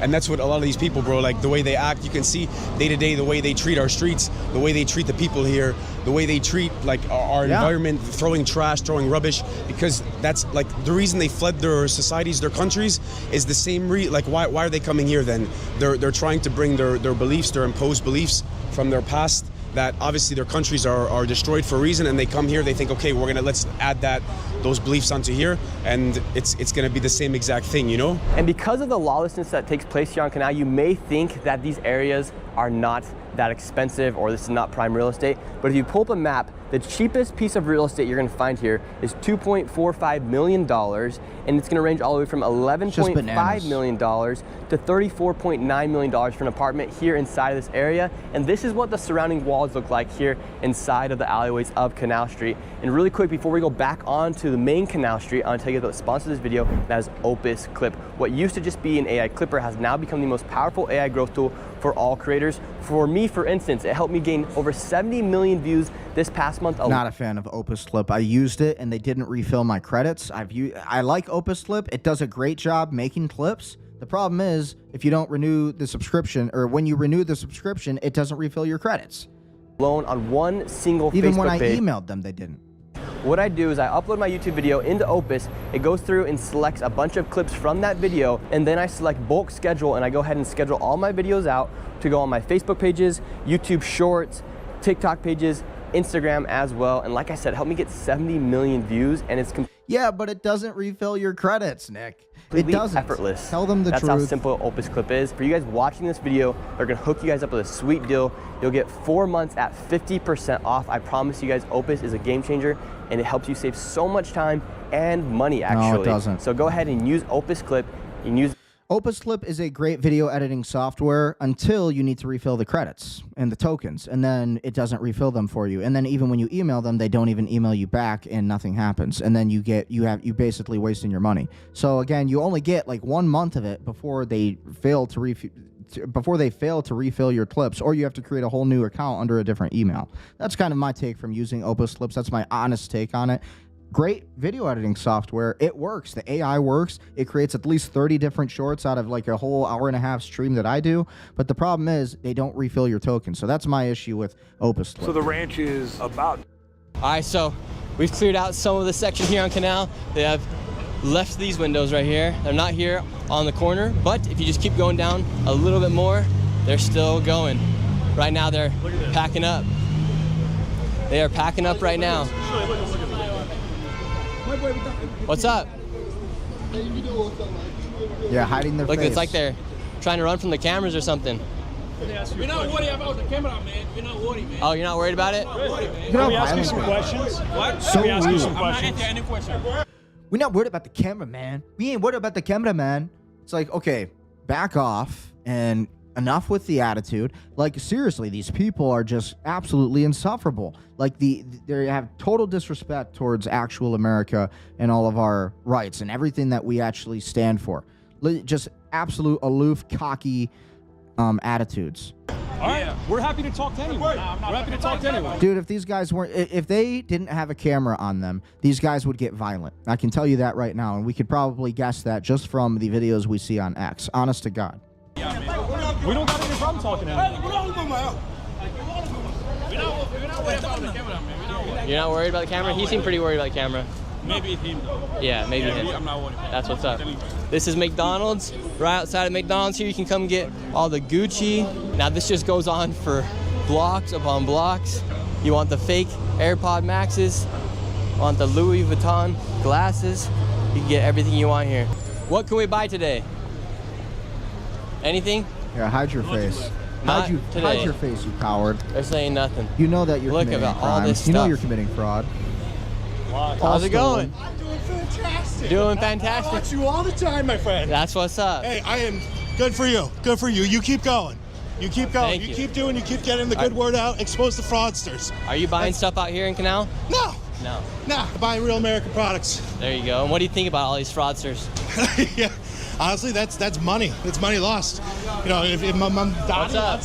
And that's what a lot of these people, bro, like the way they act, you can see day to day the way they treat our streets, the way they treat the people here, the way they treat like our environment, throwing trash, throwing rubbish, because that's like the reason they fled their societies, their countries, is the same like why are they coming here then? They're trying to bring their beliefs, their imposed beliefs from their past, that obviously their countries are destroyed for a reason, and they come here, they think, okay, let's add those beliefs onto here, and it's gonna be the same exact thing, you know? And because of the lawlessness that takes place here on Canal, you may think that these areas are not that expensive or this is not prime real estate, but if you pull up a map, the cheapest piece of real estate you're gonna find here is $2.45 million, and it's gonna range all the way from $11.5 million to $34.9 million for an apartment here inside of this area. And this is what the surrounding walls look like here inside of the alleyways of Canal Street. And really quick, before we go back onto the main Canal Street, I want to tell you about the sponsor of this video, that is Opus Clip. What used to just be an AI clipper has now become the most powerful AI growth tool for all creators. For me, for instance, it helped me gain over 70 million views this past month. Not a fan of Opus Clip. I used it and they didn't refill my credits. I like Opus Clip. It does a great job making clips. The problem is, if you don't renew the subscription, or when you renew the subscription, it doesn't refill your credits. Alone on one single Even Facebook when I page. emailed them, they didn't. What I do is I upload my YouTube video into Opus, it goes through and selects a bunch of clips from that video, and then I select bulk schedule, and I go ahead and schedule all my videos out to go on my Facebook pages, YouTube Shorts, TikTok pages, Instagram as well. And like I said, help me get 70 million views, and it's yeah, but it doesn't refill your credits, Nick. It doesn't. Effortless. Tell them the truth. That's how simple Opus Clip is. For you guys watching this video, they're gonna hook you guys up with a sweet deal. You'll get 4 months at 50% off. I promise you guys, Opus is a game changer, and it helps you save so much time and money, actually. No, it doesn't. So go ahead and use Opus Clip. You can use Opus Clip is a great video editing software until you need to refill the credits and the tokens, and then it doesn't refill them for you. And then even when you email them, they don't even email you back, and nothing happens. And then you basically wasting your money. So again, you only get like 1 month of it before they fail to refill your clips, or you have to create a whole new account under a different email. That's kind of my take from using Opus Clips. That's my honest take on it. Great video editing software. It works. The AI works. It creates at least 30 different shorts out of like a whole hour-and-a-half stream that I do. But the problem is they don't refill your tokens. So that's my issue with Opus Clip. So the ranch is about... All right, so we've cleared out some of the section here on Canal. They have left these windows right here. They're not here on the corner, but if you just keep going down a little bit more, they're still going. Right now they're packing up. They are packing up right now. What's up? Yeah, hiding their face. Look, it's like they're trying to run from the cameras or something. We're not worried about the camera, man. We're not worried, man. Oh, you're not worried about it? Can we ask you some questions? What? So Can we ask you some I'm not questions? answering any question. We're not worried about the camera, man. We ain't worried about the camera, man. It's like, okay, back off and enough with the attitude. Like, seriously, these people are just absolutely insufferable. Like, they have total disrespect towards actual America and all of our rights and everything that we actually stand for. Just absolute aloof, cocky attitudes. All right, we're happy to talk to anyone. We're happy to talk to anyone. Dude, if these guys weren't, if they didn't have a camera on them, these guys would get violent. I can tell you that right now, and we could probably guess that just from the videos we see on X. Honest to God. We don't got any problem talking to anyone. You're not worried about the camera? He seemed pretty worried about the camera. Maybe him, though. Yeah, maybe him. I'm not worried. That's what's up. This is McDonald's. Right outside of McDonald's here, you can come get all the Gucci. Now this just goes on for blocks upon blocks. You want the fake AirPod Maxes, want the Louis Vuitton glasses. You can get everything you want here. What can we buy today? Anything? Yeah, hide your face. Not today. Hide your face, you coward. They're saying nothing. You know that you're committing about crimes. all this You know stuff. you're committing fraud. How's it going? I'm doing fantastic. Doing fantastic. I watch you all the time, my friend. That's what's up. Hey, I am good for you. Good for you. You keep going. You keep going. Thank You you. keep doing. You keep getting the good word out. Expose the fraudsters. Are you buying stuff out here in Canal? No. No. Nah. Buying real American products. There you go. And what do you think about all these fraudsters? Yeah. Honestly, that's money. It's money lost. You know, if my mom What's up?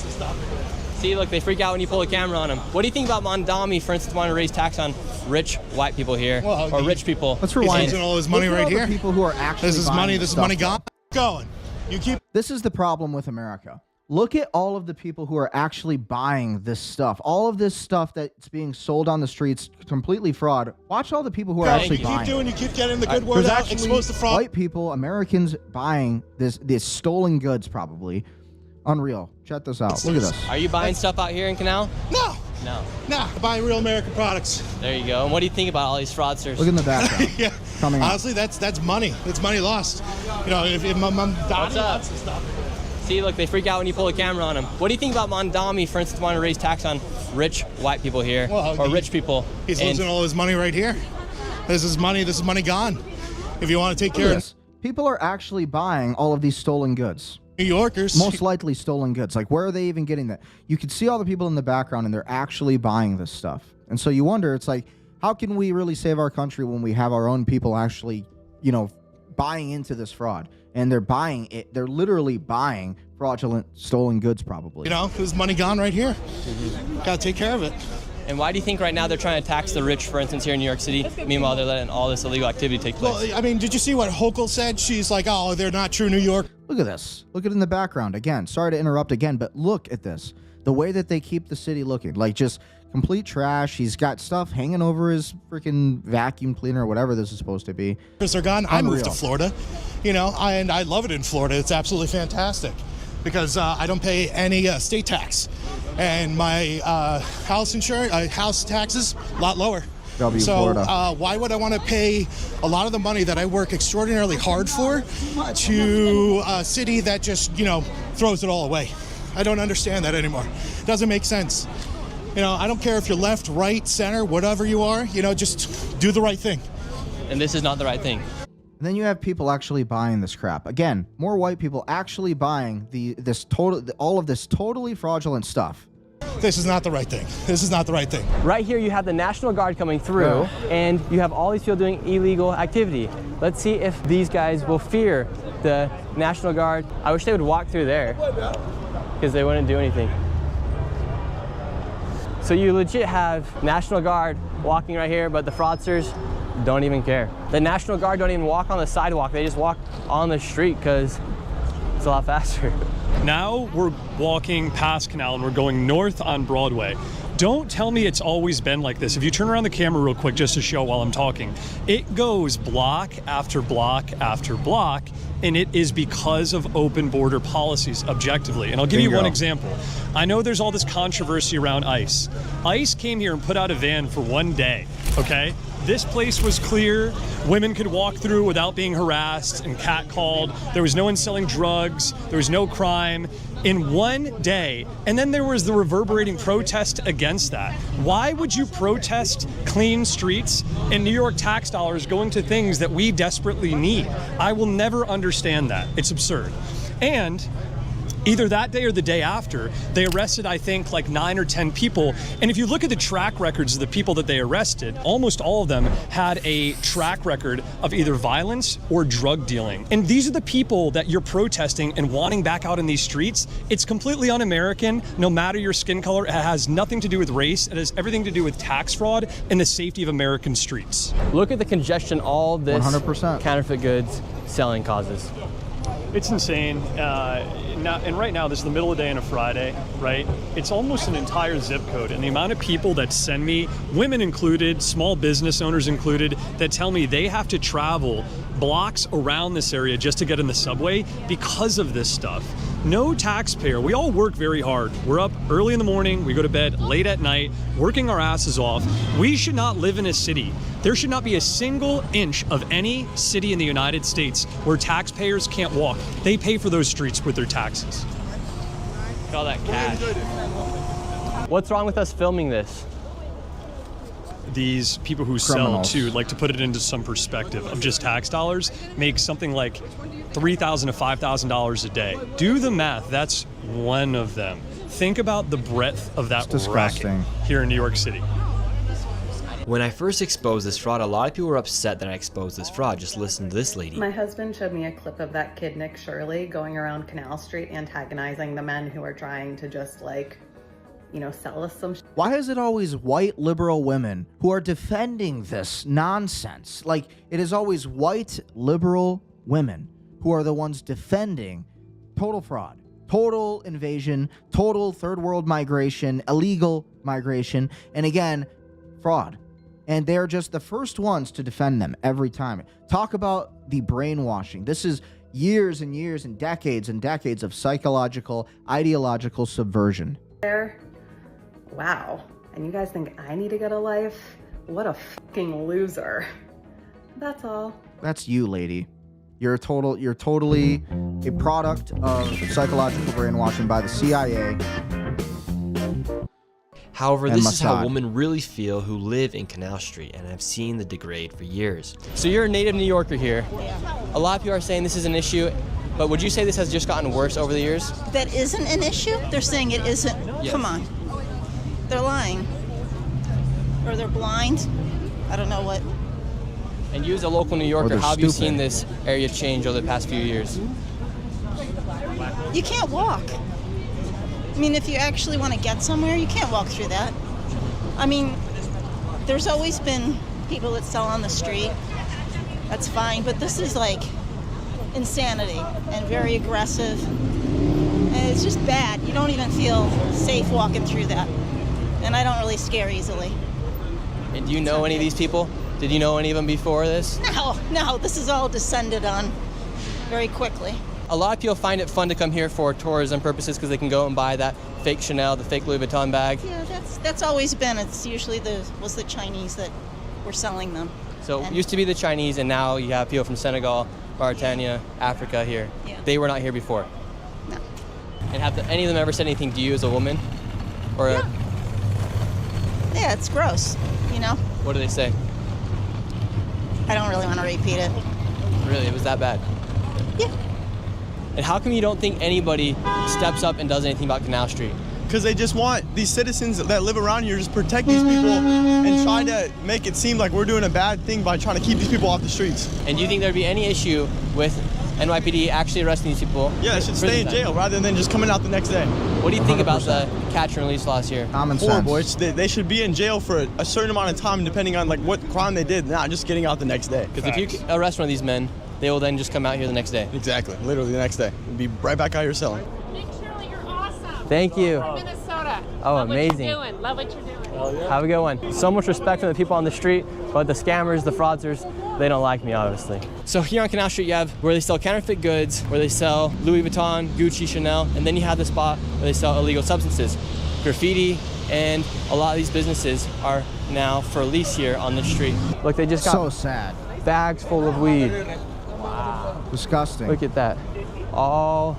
See, look, they freak out when you pull a camera on them. What do you think about Mondami, for instance, wanting to raise tax on rich white people here, or rich people? Let's rewind. He's losing all his money Look at right all the here. people who are actually This is buying money. the This is stuff, money though. gone. Going. You keep. This is the problem with America. Look at all of the people who are actually buying this stuff. All of this stuff that's being sold on the streets, completely fraud. Watch all the people who are actually buying. You keep doing. You keep getting the good There's word out. actually Expose the fraud. white people, Americans buying this stolen goods, probably. Unreal. Check this out. Look at this. Are you buying stuff out here in Canal? No. No. Nah. Buying real American products. There you go. And what do you think about all these fraudsters? Look in the background. Yeah. Coming up. Honestly, that's money. It's money lost. You know, if my mom What's up? See, look, they freak out when you pull a camera on them. What do you think about Mondami, for instance, wanting to raise tax on rich white people here, or rich people? He's losing all his money right here. This is money gone. If you want to take care of this, people are actually buying all of these stolen goods. New Yorkers. Most likely stolen goods. Like, where are they even getting that? You can see all the people in the background, and they're actually buying this stuff. And so you wonder, it's like, how can we really save our country when we have our own people actually, buying into this fraud? And they're buying it. They're literally buying fraudulent, stolen goods, probably. You know, there's money gone right here. Got to take care of it. And why do you think right now they're trying to tax the rich, for instance, here in New York City? Meanwhile, they're letting all this illegal activity take place. Well, I mean, did you see what Hochul said? She's like, oh, they're not true New York. Look at this. Look at it in the background. Again, sorry to interrupt again, but look at this. The way that they keep the city looking, like just complete trash. He's got stuff hanging over his freaking vacuum cleaner or whatever this is supposed to be. They're gone. I moved to Florida, and I love it in Florida. It's absolutely fantastic because I don't pay any state tax. And my house insurance, house taxes, a lot lower. Florida. Why would I want to pay a lot of the money that I work extraordinarily hard for to a city that just, throws it all away? I don't understand that anymore. It doesn't make sense. I don't care if you're left, right, center, whatever you are, just do the right thing. And this is not the right thing. And then you have people actually buying this crap. Again, more white people actually buying all of this totally fraudulent stuff. This is not the right thing. This is not the right thing. Right here, you have the National Guard coming through, and you have all these people doing illegal activity. Let's see if these guys will fear the National Guard. I wish they would walk through there, because they wouldn't do anything. So you legit have National Guard walking right here, but the fraudsters don't even care. The National Guard don't even walk on the sidewalk. They just walk on the street because it's a lot faster. Now we're walking past Canal and we're going north on Broadway. Don't tell me it's always been like this. If you turn around the camera real quick just to show while I'm talking, it goes block after block after block, and it is because of open border policies, objectively. And I'll give you one example. I know there's all this controversy around ICE. ICE came here and put out a van for one day, okay? This place was clear. Women could walk through without being harassed and catcalled. There was no one selling drugs. There was no crime in one day. And then there was the reverberating protest against that. Why would you protest clean streets and New York tax dollars going to things that we desperately need? I will never understand that. It's absurd. And either that day or the day after, they arrested, I think, like 9 or 10 people. And if you look at the track records of the people that they arrested, almost all of them had a track record of either violence or drug dealing. And these are the people that you're protesting and wanting back out in these streets. It's completely un-American, no matter your skin color. It has nothing to do with race. It has everything to do with tax fraud and the safety of American streets. Look at the congestion all this 100%. Counterfeit goods selling causes. It's insane. And right now, this is the middle of the day on a Friday, right? It's almost an entire zip code. And the amount of people that send me, women included, small business owners included, that tell me they have to travel blocks around this area just to get in the subway because of this stuff. No taxpayer. We all work very hard. We're up early in the morning. We go to bed late at night, working our asses off. We should not live in a city. There should not be a single inch of any city in the United States where taxpayers can't walk. They pay for those streets with their taxes. at all that cash. What's wrong with us filming this? These people who Criminals. sell, too, like to put it into some perspective of just tax dollars, make something like $3,000 to $5,000 a day. Do the math. That's one of them. Think about the breadth of that racket here in New York City. When I first exposed this fraud, a lot of people were upset that I exposed this fraud. Just listen to this lady. My husband showed me a clip of that kid, Nick Shirley, going around Canal Street antagonizing the men who are trying to just like, you know, sell us some Why is it always white liberal women who are defending this nonsense? Like, it is always white liberal women who are the ones defending total fraud, total invasion, total third world migration, illegal migration, and again, fraud. And they're just the first ones to defend them every time. Talk about the brainwashing. This is years and years and decades of psychological, ideological subversion. there. Wow. And you guys think I need to get a life? What a fucking loser. That's all. That's you, lady. You're totally a product of psychological brainwashing by the CIA. However, and this is how Mossad. women really feel who live in Canal Street, and I've seen the degrade for years. So you're a native New Yorker here. A lot of people are saying this is an issue, but would you say this has just gotten worse over the years? That isn't an issue? They're saying it isn't. Yes. Come on. They're lying. Or they're blind. I don't know what. And you as a local New Yorker, how have you seen this area change over the past few years? You can't walk. I mean, if you actually want to get somewhere, you can't walk through that. I mean, there's always been people that sell on the street. That's fine, but this is like insanity and very aggressive. And it's just bad. You don't even feel safe walking through that. And I don't really scare easily. And do you know any of these people? Did you know any of them before this? No, this is all descended on very quickly. A lot of people find it fun to come here for tourism purposes because they can go and buy that fake Chanel, the fake Louis Vuitton bag. Yeah, that's always been. It's usually the Chinese that were selling them. So it used to be the Chinese, and now you have people from Senegal, Mauritania, Africa here. Yeah. They were not here before. No. And have any of them ever said anything to you as a woman? Or Yeah, it's gross, you know? What do they say? I don't really want to repeat it. Really, it was that bad? Yeah. And how come you don't think anybody steps up and does anything about Canal Street? Because they just want these citizens that live around here to just protect these people and try to make it seem like we're doing a bad thing by trying to keep these people off the streets. And do you think there'd be any issue with NYPD actually arresting these people? Yeah, they should stay in jail rather than just coming out the next day. What do you think about the catch and release laws here? Horrible. They should be in jail for a certain amount of time depending on like what crime they did, not just getting out the next day. Because if you arrest one of these men, they will then just come out here the next day. Exactly, literally the next day. You'll be right back out here selling. Nick Shirley, you're awesome. Thank you. From Minnesota. Oh, Love amazing. What you're doing. Love what you're doing. Have a good one. So much respect from the people on the street, but the scammers, the fraudsters, they don't like me, obviously. So here on Canal Street, you have where they sell counterfeit goods, where they sell Louis Vuitton, Gucci, Chanel, and then you have the spot where they sell illegal substances, graffiti, and a lot of these businesses are now for lease here on the street. Look, they just got So sad. bags full of weed. Wow. Disgusting. Look at that. All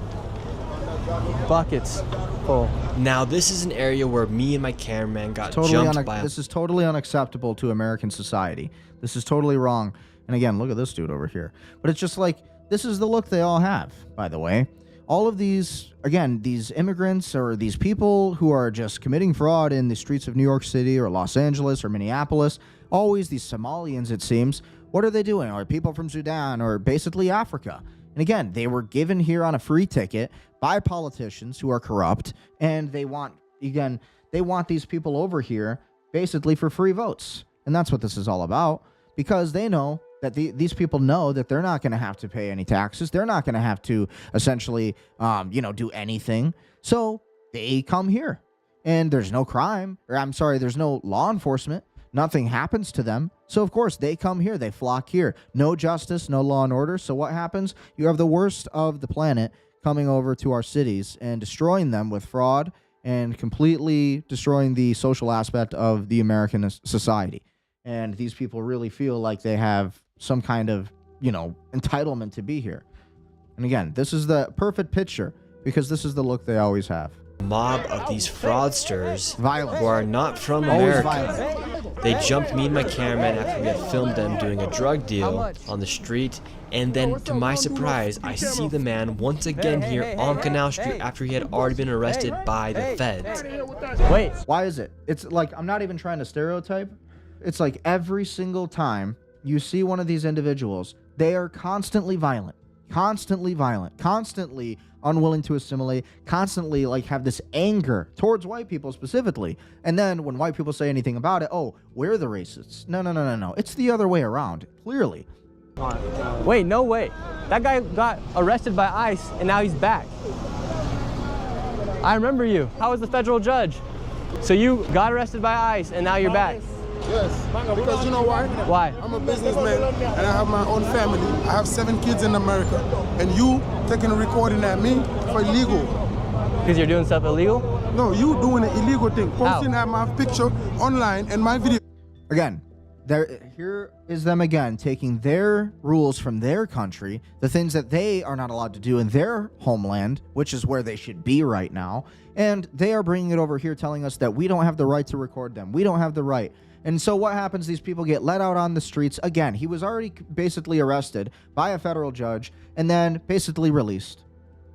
buckets full. Now, this is an area where me and my cameraman got jumped by a... This is totally unacceptable to American society. This is totally wrong. And again, look at this dude over here. But it's just like, this is the look they all have, by the way. All of these, again, these immigrants or these people who are just committing fraud in the streets of New York City or Los Angeles or Minneapolis, always these Somalians, it seems. What are they doing? Or people from Sudan or basically Africa. And again, they were given here on a free ticket by politicians who are corrupt, and they want these people over here basically for free votes. And that's what this is all about, because they know that these people know that they're not going to have to pay any taxes. They're not going to have to essentially, do anything. So they come here, and there's no crime, there's no law enforcement. Nothing happens to them. So, of course, they come here. They flock here. No justice, no law and order. So what happens? You have the worst of the planet coming over to our cities and destroying them with fraud and completely destroying the social aspect of the American society. And these people really feel like they have some kind of, entitlement to be here. And again, this is the perfect picture because this is the look they always have. mob of these fraudsters Violent. who are not from Always America. They jumped me and my cameraman after we had filmed them doing a drug deal on the street, and then to my surprise, I see the man once again here on Canal Street after he had already been arrested by the feds. Wait, why is it? It's like, I'm not even trying to stereotype. It's like every single time you see one of these individuals, they are constantly violent, constantly unwilling to assimilate, constantly like have this anger towards white people specifically. And then when white people say anything about it, oh, we're the racists. No. It's the other way around, clearly. Wait, no way. That guy got arrested by ICE and now he's back. I remember you. I was the federal judge. So you got arrested by ICE and now you're back. Yes, because you know why? Why? I'm a businessman and I have my own family. I have 7 kids in America. And you taking a recording at me for illegal. Because you're doing stuff illegal? No, you doing an illegal thing. Posting at my picture online and my video. Again, here is them again, taking their rules from their country, the things that they are not allowed to do in their homeland, which is where they should be right now, and they are bringing it over here telling us that we don't have the right to record them. We don't have the right. And so what happens? These people get let out on the streets. Again, he was already basically arrested by a federal judge and then basically released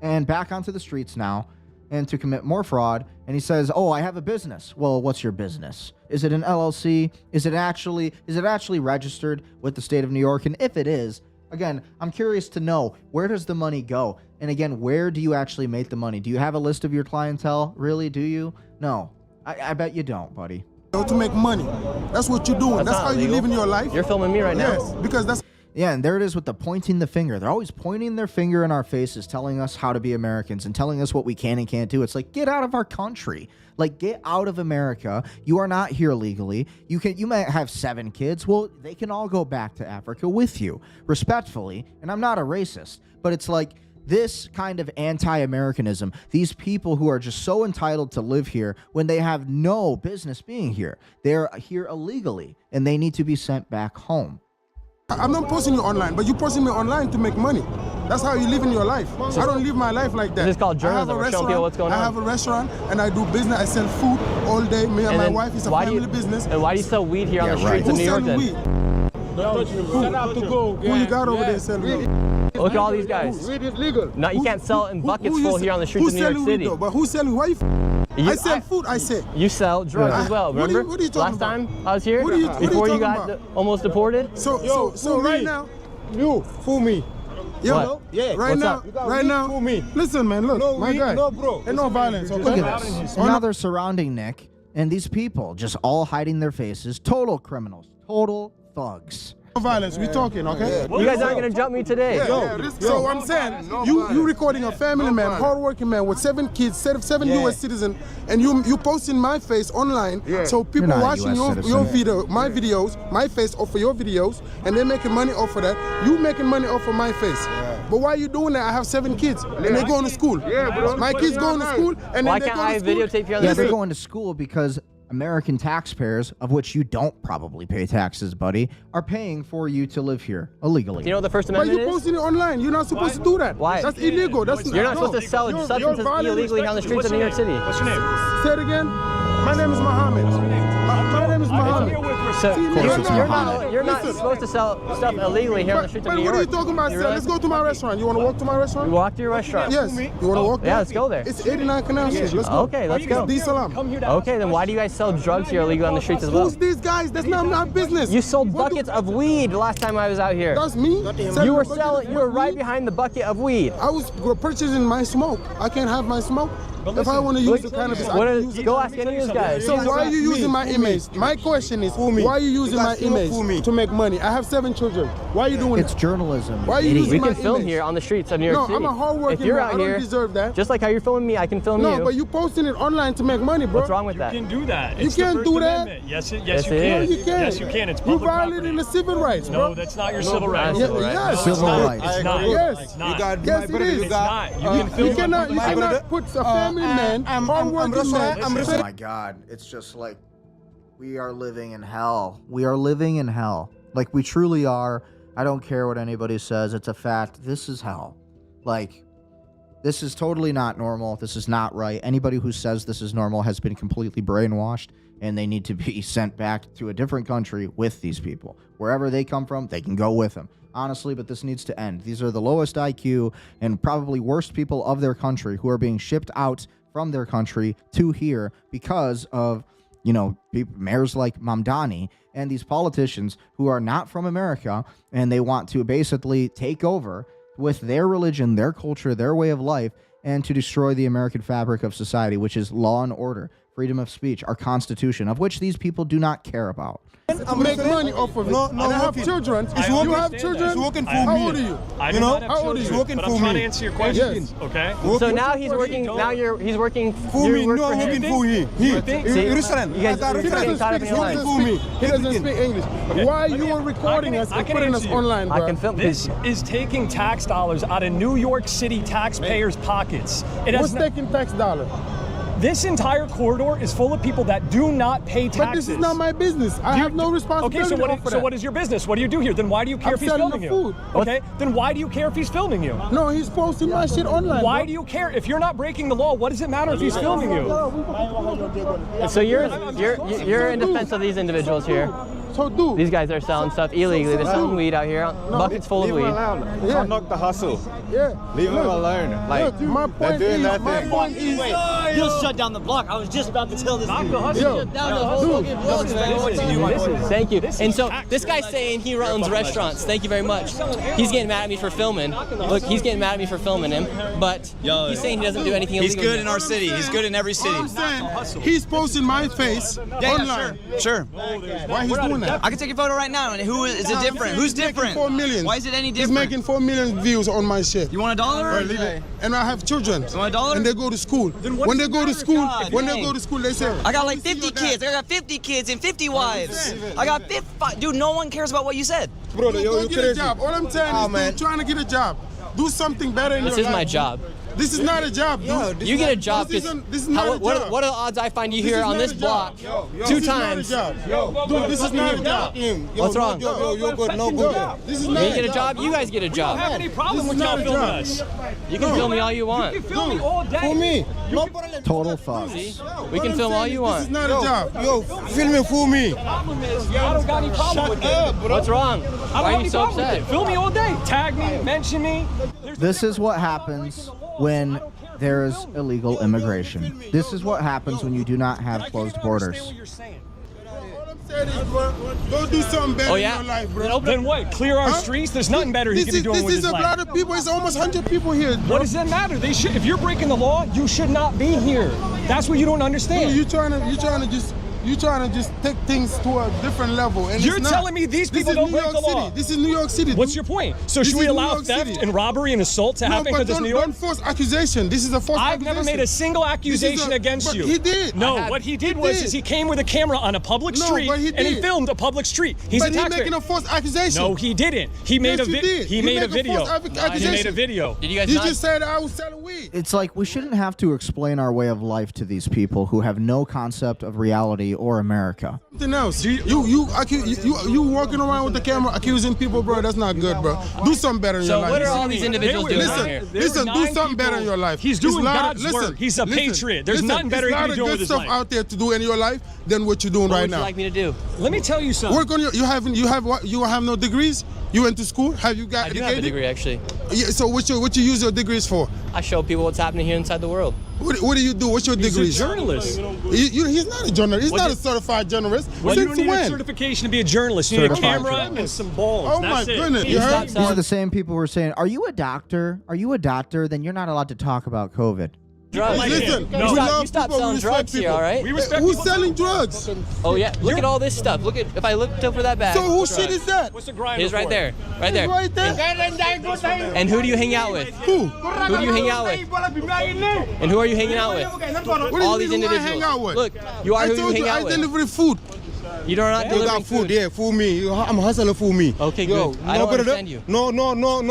and back onto the streets now and to commit more fraud. And he says, oh, I have a business. Well, what's your business? Is it an LLC? Is it actually registered with the state of New York? And if it is, again, I'm curious to know, where does the money go? And again, where do you actually make the money? Do you have a list of your clientele? Really? Do you? No, I bet you don't, buddy. To make money. That's what you're doing. That's how you live in your life. You're filming me right now. Yes, because that's... Yeah, and there it is with the pointing the finger. They're always pointing their finger in our faces, telling us how to be Americans and telling us what we can and can't do. It's like, get out of our country. Like, get out of America. You are not here legally. You might have 7 kids. Well, they can all go back to Africa with you, respectfully. And I'm not a racist, but it's like, this kind of anti-Americanism, these people who are just so entitled to live here when they have no business being here. They're here illegally, and they need to be sent back home. I'm not posting you online, but you're posting me online to make money. That's how you live in your life. I don't live my life like that. This is called journalism. We're showing people what's going on. I have a restaurant, and I do business. I sell food all day. Me and my wife, it's a family business. And why do you sell weed here on the streets of New York then? Who you got over there selling weed? Look at all these guys. Weed is legal. No, you can't sell it in buckets full here on the streets of New York City. But who's selling? Why I sell food, I say. You sell drugs as well, remember? What are you talking Last about? time I was here, before you got almost deported? So right now, you fool me. Yo, yeah. Right now, fool me. Listen, man, look, my guy. No, bro. And no violence, okay? Look at this. Now they're surrounding Nick, and these people just all hiding their faces. Total criminals. Total thugs. No violence, we talking, okay? You guys aren't gonna jump me today. So I'm saying, you recording a family man, hardworking man with 7 kids, 7 U.S. citizens, and you posting my face online, so people watching your video, my videos, my face off of your videos, and they're making money off of that. You making money off of my face. But why are you doing that? I have 7 kids, and they're going to school. My kids going to school, and why then they can't go I to school. videotape you on the Yeah, street? they're going to school because American taxpayers, of which you don't probably pay taxes, buddy, are paying for you to live here illegally. Do you know what the First But Amendment you're is? posting it online. You're not supposed to do that. Why? That's illegal. You're not supposed to sell substances illegally on the streets of New York City. What's your name? Say it again. My name is Mohammed. My name is Mohammed. So Mohammed. you're not supposed to sell stuff illegally here on the streets of New York. What are you talking about, sir? Let's go to my restaurant. You want to walk to my restaurant? You walk to your restaurant? Yes. You want to walk there? Yeah, let's go there. It's 89 Canal Street. Let's go. Okay, let's go. It's Salam. Okay, then why do you guys sell drugs here illegally on the streets as well? Who's these guys? That's not my business. You sold buckets of weed last time I was out here. That's me? You were right behind the bucket of weed. I was purchasing my smoke. I can't have my smoke. If I want to use the cannabis, go ask any of these guys. So why are you using my image? My question is, why are you using my image to make money? I have 7 children. Why are you doing It's journalism. Why are you using We my can film image? here on the streets of New York City. No, I'm a hardworking If you're man. out I don't here, deserve that. just like how you're filming me, I can film you. No, but you posting it online to make money, bro. What's wrong with that? You can do that. You It's the can't First do that. Amendment. Yes, you Yes, can. it is. You can. Yes, you can. It's You public violating property. the civil rights, bro. No, that's not your civil rights. Yes. Civil rights. It's not. Yes. It's not. Yes, it is. It's not. You can film You cannot it. put a family man, hardworking man. Oh my God, it's just like, we are living in hell. We are living in hell. Like, we truly are. I don't care what anybody says. It's a fact. This is hell. Like, This is totally not normal. This is not right. Anybody who says this is normal has been completely brainwashed, and they need to be sent back to a different country with these people. Wherever they come from, they can go with them. Honestly, but this needs to end. These are the lowest IQ and probably worst people of their country who are being shipped out from their country to here because of, mayors like Mamdani and these politicians who are not from America, and they want to basically take over with their religion, their culture, their way of life, and to destroy the American fabric of society, which is law and order, freedom of speech, our Constitution, of which these people do not care about. I make money off of it. And I have children. You have children? It's working for me. How old are you? I do not have how old are you? children, Working but for I'm trying me. to answer your questions, Yes. okay? So now he's working. Now he's working For me, no, I'm working for him. Restaurant. You guys are getting caught up in your lines. He doesn't speak English. Why you are recording us and putting us online, bro? I can film. This is taking tax dollars out of New York City taxpayers' pockets. What's taking tax dollar? This entire corridor is full of people that do not pay taxes. But this is not my business. I have no responsibility. Okay, so what is your business? What do you do here? Then why do you care if he's filming you? Food. Okay, then why do you care if he's filming you? No, he's posting my shit online. Why do you care? If you're not breaking the law, what does it matter if he's filming you? So you're in defense of these individuals here. So do. These guys are selling stuff illegally. They're selling weed out here, buckets full of weed. Yeah. Not the hustle. Yeah. Leave them alone. Look, my point is, He'll shut down the block. I was just about to tell this dude. Yo, Thank you. And so this guy's saying he runs restaurants. Thank you very much. He's getting mad at me for filming. Look, he's getting mad at me for filming him, but he's saying he doesn't do anything illegal. He's good in our city. He's good in every city. I'm saying he's posting my face online. Sure. Why he's doing that? I can take a photo right now. And who is it different? Who's different? 4 million. Why is it any He's different? making 4 million views on my shit. You want $1? And I have children. You want $1? And they go to school. When they go to school, they say, I got like 50 kids. I got 50 kids and 50 wives. I got 50. Dude, no one cares about what you said. Brother, you get a job. All I'm saying is, dude, trying to get a job. Do something better in your life. This is my job. This is not a job, dude. You get a job because what are the odds I find you here on this block 2 times? Dude, this is not a job. What's wrong? You're good, no good. This is not You get a job, you guys get a job. I don't have any problem with y'all filming us. You can film me all you want. You can film me all day. For me. Total thugs. We can film all you want. This is not a job. Yo, film it for me. I don't got any problem with it. What's wrong? Why are you so upset? Film me all day. Tag me, mention me. This is what happens when there is illegal immigration. This is what happens when you do not have closed borders. Go do something better in your life, bro. Then what? Clear our streets? There's nothing better he can be doing with his life. This is a lot of people. It's almost 100 people here, bro. What does that matter? They should. If you're breaking the law, you should not be here. That's what you don't understand. Dude, you're trying to just take things to a different level. And you're telling me these people don't break the law. This is New York City. What's your point? So should we allow theft and robbery and assault to happen because it's New York? Don't force accusation. This is a false accusation. I've never made a single accusation against you. He did. No, what he did was he came with a camera on a public street and he filmed a public street. He's a taxpayer. But he's making a false accusation. No, he didn't. He made a video. He made a video. He made a video. Did you guys You just said I was selling weed. It's like we shouldn't have to explain our way of life to these people who have no concept of reality or America. Something else. You walking around with the camera accusing people, bro. That's not good, bro. Do something better in your life. So what are all these individuals doing here? Listen, do something better in your life. He's doing God's work. He's a patriot. There's nothing better he can be doing with his life. There's a lot of good stuff out there to do in your life than what you're doing right now. What would you like me to do? Let me tell you something. Work on you have no degrees? You went to school? Have you got educated? I do have a degree, actually. Yeah, so what you use your degrees for? I show people what's happening here inside the world. What do you do? What's your degrees? He's a journalist. He's not a journalist. He's not a certified journalist. Well, you don't need a certification to be a journalist. You need a camera and some balls. Oh my goodness. You heard? These are the same people who are saying, are you a doctor? Are you a doctor? Then you're not allowed to talk about COVID. Drugs. Listen, you stop selling drugs here, all right? Who's selling drugs? Oh yeah, look at all this stuff. Look at if I looked over that bag. So whose shit is that? What's the grinder? It's right there, right there. Right there. And who do you hang out with? Who? Who do you hang out with? And who are you hanging out with? What All do these you mean who I individuals. hang out with? Look, you are I who told you hang out I with. deliver food. You don't not You got food, yeah, fool me. I'm a hustler, fool me. Okay, good. I don't understand you. No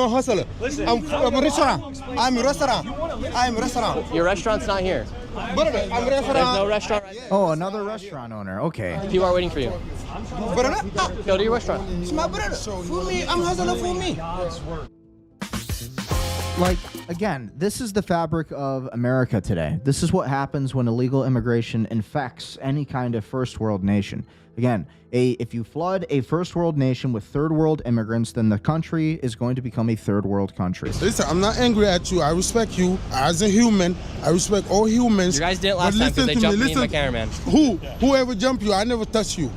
hustler. I'm a restaurant. I'm a restaurant. Your restaurant's not here. I'm a restaurant. There's no restaurant right there. Oh, another restaurant owner. Okay. People are waiting for you. Go to your restaurant. It's my brother. Fool me. I'm hustler, fool me. Like, again, this is the fabric of America today. This is what happens when illegal immigration infects any kind of first world nation. Again, if you flood a first world nation with third world immigrants, then the country is going to become a third world country. Listen, I'm not angry at you. I respect you as a human. I respect all humans. You guys did it last time because they jumped me and my cameraman. Whoever jumped you, I never touched you.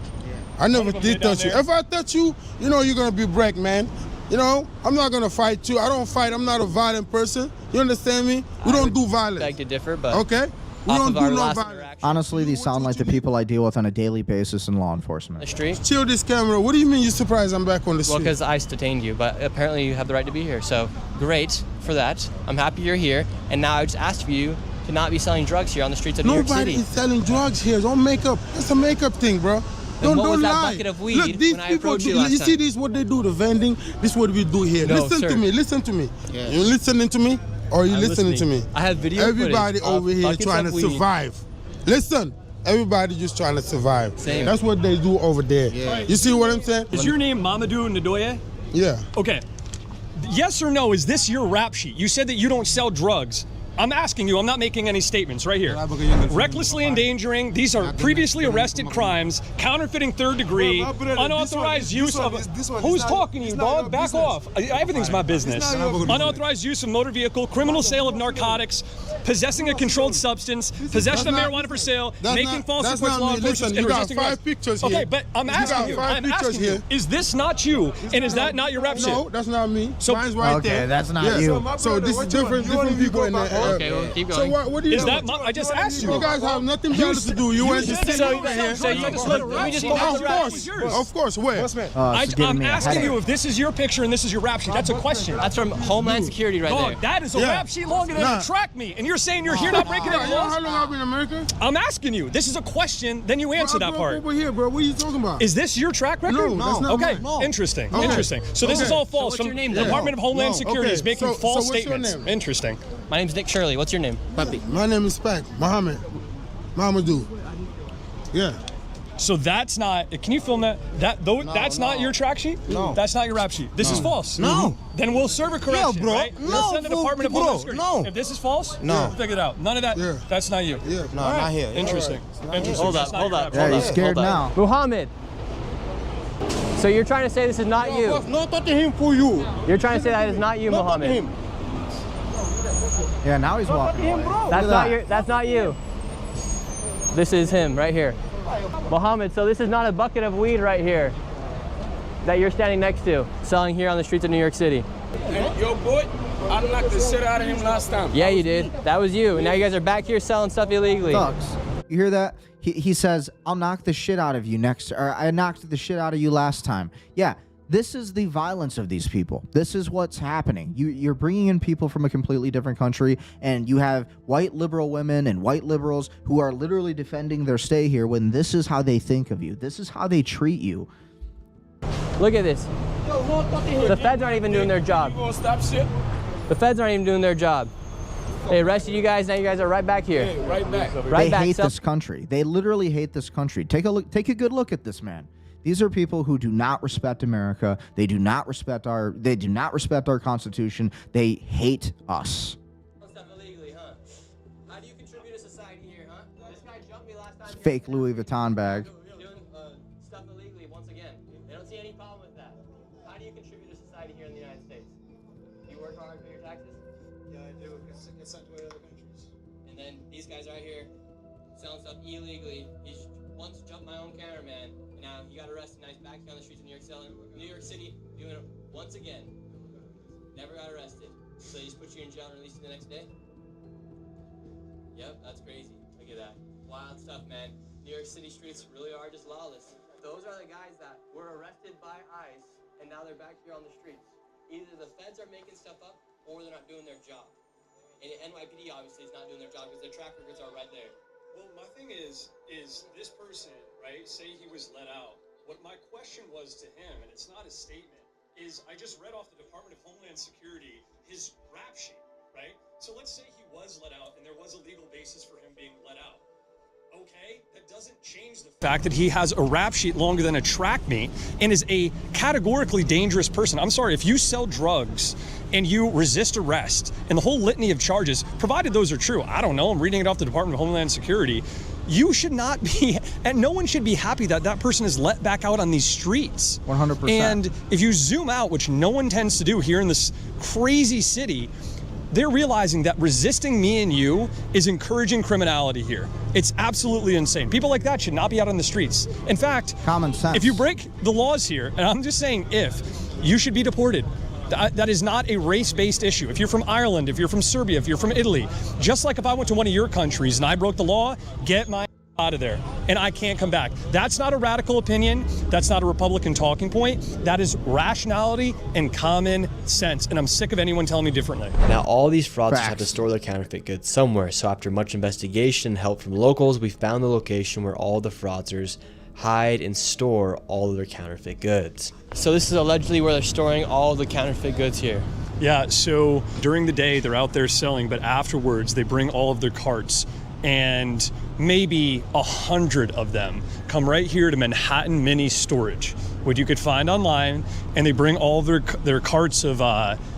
I never did touch you. If I touch you, you know you're gonna be break, man. You know, I'm not gonna fight you. I don't fight. I'm not a violent person. You understand me? We don't do violence. Beg to differ, but okay. We don't do no violence. Honestly, these sound like the people I deal with on a daily basis in law enforcement. The street? Chill this camera. What do you mean you're surprised I'm back on the street? Well, because ICE detained you, but apparently you have the right to be here. So great for that. I'm happy you're here. And now I just asked for you to not be selling drugs here on the streets of New York City. Nobody is selling drugs here. Don't make up. That's a makeup thing, bro. Then what was lie. that bucket of weed Look, these when I people approached do, you last you time? see this, what they do, the vending? This is what we do here. No, listen sir. to me. Listen to me. Yeah. You listening to me? Or are you I'm listening to me? I have video Everybody footage over of here buckets trying of to weed. survive. Listen. Everybody just trying to survive. Same. That's what they do over there. Yeah. You see what I'm saying? Is your name Mamadou Ndoye? Yeah. Okay. Yes or no, is this your rap sheet? You said that you don't sell drugs. I'm asking you, I'm not making any statements right here. Recklessly endangering, these are previously arrested crimes, counterfeiting third degree, unauthorized use of... Who's talking to you, dog? Back off. Everything's my business. Unauthorized use of motor vehicle, criminal sale of narcotics, possessing a controlled substance, possession of marijuana for sale, making false reports to law enforcement, and resisting arrest. Pictures here. Okay, but I'm asking you, is this not you? And is that not your rap sheet? No, that's not me. So, mine's right there. Okay, that's not you. So this is different people in there. Okay, well, keep going. So what do you Is that I just asked you. You guys have nothing better to do. You went to sit over here. So you just look, let me just go back to the rap sheet. Of course, where? I'm asking you if this is your picture and this is your rap sheet. That's a question. That's from Homeland Security right there. Dog, that is a rap sheet longer than a track meet. And you're saying you're here not breaking any laws? How long I've been in America? I'm asking you. This is a question, then you answer that part. Over here, bro. What are you talking about? Is this your track record? No, that's not Okay, mine. interesting. Okay. Interesting. So this is all false what's from your name, the then? Department of Homeland Security Okay, is making so false what's your statements. name? Interesting. My name's Nick Shirley. What's your name? My name is Spec Mohammed. Mamadou. Yeah. So that's not. Can you film that? That's not your track sheet. No. That's not your rap sheet. This is false. No. Then we'll serve a correction. Yeah, bro. Right? No, We'll send the Department of Homeland Security. no. If this is false, No. we'll figure it out. None of that. Yeah. That's not you. Yeah. No, not here. Interesting. Interesting. Hold That's up, not hold your up, rap Yeah, sheet. he's scared now. Muhammad. So you're trying to say this is not you? No, talk to him for you. You're trying to say that is not you, Muhammad? Yeah, now he's walking away. That's not your. That's not you. This is him right here, Muhammad. So this is not a bucket of weed right here that you're standing next to, selling here on the streets of New York City. Yo, boy, I knocked the shit out of him last time. Yeah, you did. That was you. And now you guys are back here selling stuff illegally. Thugs. You hear that? He says, I'll knock the shit out of you next, or I knocked the shit out of you last time. Yeah, this is the violence of these people. This is what's happening. You're bringing in people from a completely different country, and you have white liberal women and white liberals who are literally defending their stay here when this is how they think of you. This is how they treat you. Look at this. The feds aren't even doing their job. The feds aren't even doing their job. They arrested you guys, now you guys are right back here. Right back. They hate this country. They literally hate this country. Take a look. Take a good look at this man. These are people who do not respect America. They do not respect our. They do not respect our Constitution. They hate us. Stuff illegally, huh? How do you contribute to society here, huh? This guy jumped me last time. Fake Louis Vuitton bag. Doing stuff illegally once again. They don't see any problem with that. How do you contribute to society here in the United States? Do you work hard, pay your taxes? Yeah, I do. It's sent to other countries. And then these guys right here selling stuff illegally. He once jumped my own cameraman, and now he got arrested. Now he's back here on the streets of New York City doing it once again. Never got arrested. So they just put you in jail and released you the next day? Yep, that's crazy. Look at that. Wild stuff, man. New York City streets really are just lawless. Those are the guys that were arrested by ICE, and now they're back here on the streets. Either the feds are making stuff up, or they're not doing their job. And NYPD obviously is not doing their job because their track records are right there. Well, my thing is this person, right, say he was let out. What my question was to him, and it's not a statement, is I just read off the Department of Homeland Security, his rap sheet, right? So let's say he was let out and there was a legal basis for him being let out. A fact that he has a rap sheet longer than a track meet and is a categorically dangerous person. I'm sorry, if you sell drugs and you resist arrest and the whole litany of charges, provided those are true, I don't know, I'm reading it off the Department of Homeland Security, you should not be, and no one should be happy that that person is let back out on these streets. 100%. And if you zoom out, which no one tends to do here in this crazy city, they're realizing that resisting me and you is encouraging criminality here. It's absolutely insane. People like that should not be out on the streets. In fact, common sense. If you break the laws here, and I'm just saying if, you should be deported. That is not a race-based issue. If you're from Ireland, if you're from Serbia, if you're from Italy, just like if I went to one of your countries and I broke the law, get my out of there, and I can't come back. That's not a radical opinion. That's not a Republican talking point. That is rationality and common sense, and I'm sick of anyone telling me differently. Now, all these fraudsters have to store their counterfeit goods somewhere, so after much investigation and help from locals, we found the location where all the fraudsters hide and store all of their counterfeit goods. So this is allegedly where they're storing all the counterfeit goods here. Yeah, so during the day, they're out there selling, but afterwards, they bring all of their carts, and maybe 100 of them come right here to Manhattan Mini Storage, what you could find online, and they bring all of their carts of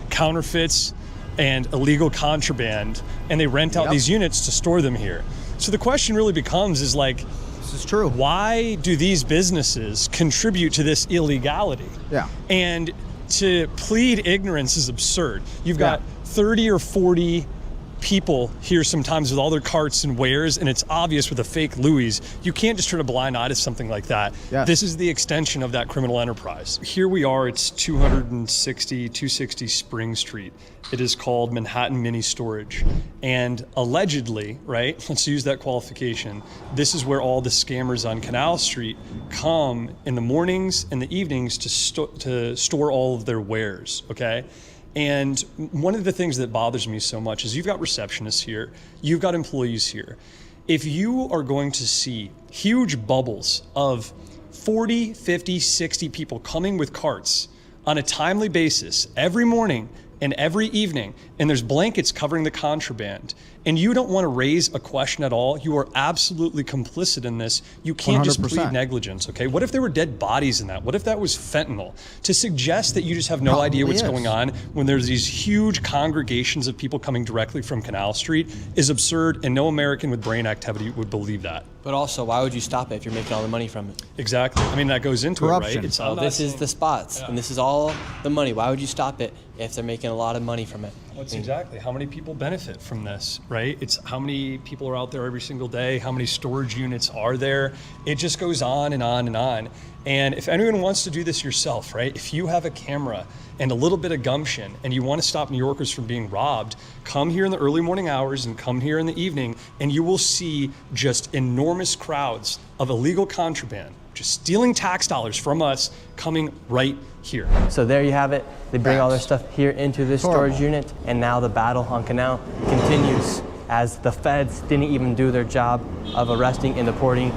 counterfeits and illegal contraband, and they rent out these units to store them here. So the question really becomes is like, this is true. Why do these businesses contribute to this illegality? Yeah. And to plead ignorance is absurd. You've got 30 or 40 people here sometimes with all their carts and wares, and it's obvious with a fake Louis. You can't just turn a blind eye to something like that. Yes. This is the extension of that criminal enterprise. Here we are, it's 260 Spring Street. It is called Manhattan Mini Storage. And allegedly, right, let's use that qualification, this is where all the scammers on Canal Street come in the mornings and the evenings to store all of their wares, okay? And one of the things that bothers me so much is you've got receptionists here, you've got employees here. If you are going to see huge bubbles of 40, 50, 60 people coming with carts on a timely basis every morning and every evening, and there's blankets covering the contraband, and you don't want to raise a question at all, you are absolutely complicit in this. You can't 100%. just plead negligence, okay? What if there were dead bodies in that? What if that was fentanyl? To suggest that you just have no idea what's going on when there's these huge congregations of people coming directly from Canal Street is absurd, and no American with brain activity would believe that. But also, why would you stop it if you're making all the money from it? Exactly. I mean, that goes into Corruption. it, right? So this is the spots, and this is all the money. Why would you stop it if they're making a lot of money from it? That's exactly how many people benefit from this, right? It's how many people are out there every single day, how many storage units are there. It just goes on and on and on. And if anyone wants to do this yourself, right? If you have a camera and a little bit of gumption and you want to stop New Yorkers from being robbed, come here in the early morning hours and come here in the evening, and you will see just enormous crowds of illegal contraband, just stealing tax dollars from us, coming right here. So there you have it. They bring all their stuff here into this storage unit, and now the battle on Canal continues as the feds didn't even do their job of arresting and deporting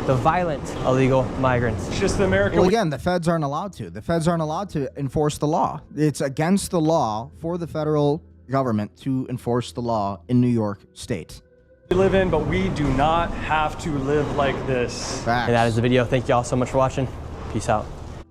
the violent illegal migrants. It's just the American. Well, again, the feds aren't allowed to. The feds aren't allowed to enforce the law. It's against the law for the federal government to enforce the law in New York State. We live in, but we do not have to live like this. Facts. And that is the video. Thank you all so much for watching. Peace out.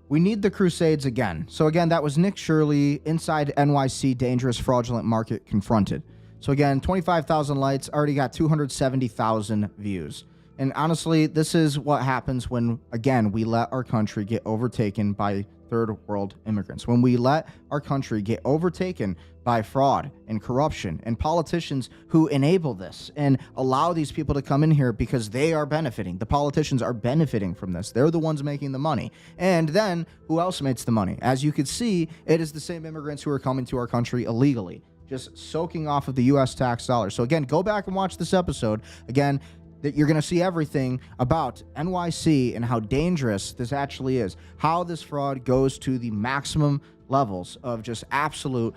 We need the Crusades again. So again, that was Nick Shirley, Inside NYC, Dangerous Fraudulent Market Confronted. So again, 25,000 likes, already got 270,000 views. And honestly, this is what happens when, again, we let our country get overtaken by third world immigrants. When we let our country get overtaken by fraud and corruption and politicians who enable this and allow these people to come in here because they are benefiting. The politicians are benefiting from this. They're the ones making the money. And then who else makes the money? As you can see, it is the same immigrants who are coming to our country illegally, just soaking off of the U.S. tax dollars. So again, go back and watch this episode. Again, that you're going to see everything about NYC and how dangerous this actually is, how this fraud goes to the maximum levels of just absolute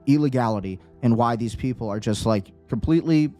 illegality, and why these people are just like completely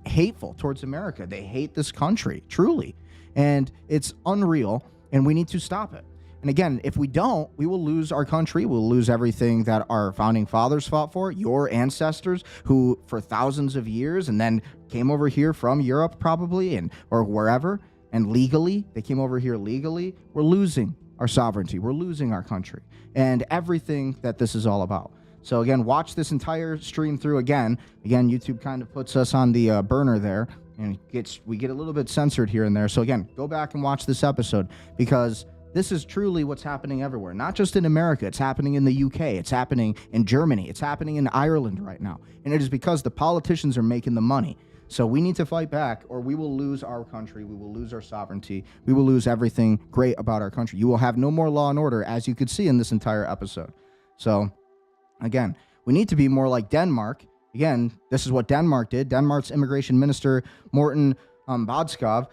hateful towards America. They hate this country, truly. And it's unreal, and we need to stop it. And again, if we don't, we will lose our country. We'll lose everything that our founding fathers fought for, your ancestors who for thousands of years and then came over here from Europe probably or wherever, and legally, they came over here legally. We're losing our sovereignty. We're losing our country and everything that this is all about. So again, watch this entire stream through again. Again, YouTube kind of puts us on the burner there, and we get a little bit censored here and there. So again, go back and watch this episode, because this is truly what's happening everywhere, not just in America. It's happening in the UK. It's happening in Germany. It's happening in Ireland right now. And it is because the politicians are making the money. So we need to fight back, or we will lose our country. We will lose our sovereignty. We will lose everything great about our country. You will have no more law and order, as you could see in this entire episode. So again, we need to be more like Denmark. Again, this is what Denmark did. Denmark's immigration minister, Morten Bodskov,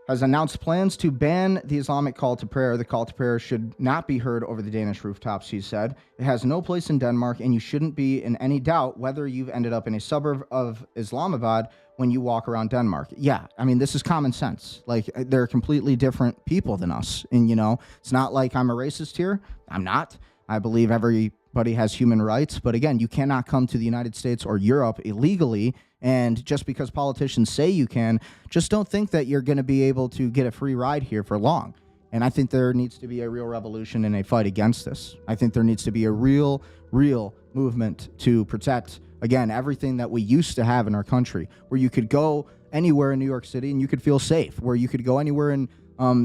has announced plans to ban the Islamic call to prayer. The call to prayer should not be heard over the Danish rooftops, he said. It has no place in Denmark, and you shouldn't be in any doubt whether you've ended up in a suburb of Islamabad when you walk around Denmark. Yeah, I mean, this is common sense. Like, they're completely different people than us. And, it's not like I'm a racist here. I'm not. I believe everybody has human rights. But again, you cannot come to the United States or Europe illegally. And just because politicians say you can, just don't think that you're going to be able to get a free ride here for long. And I think there needs to be a real revolution and a fight against this. I think there needs to be a real movement to protect, again, everything that we used to have in our country, where you could go anywhere in New York City and you could feel safe, where you could go anywhere in,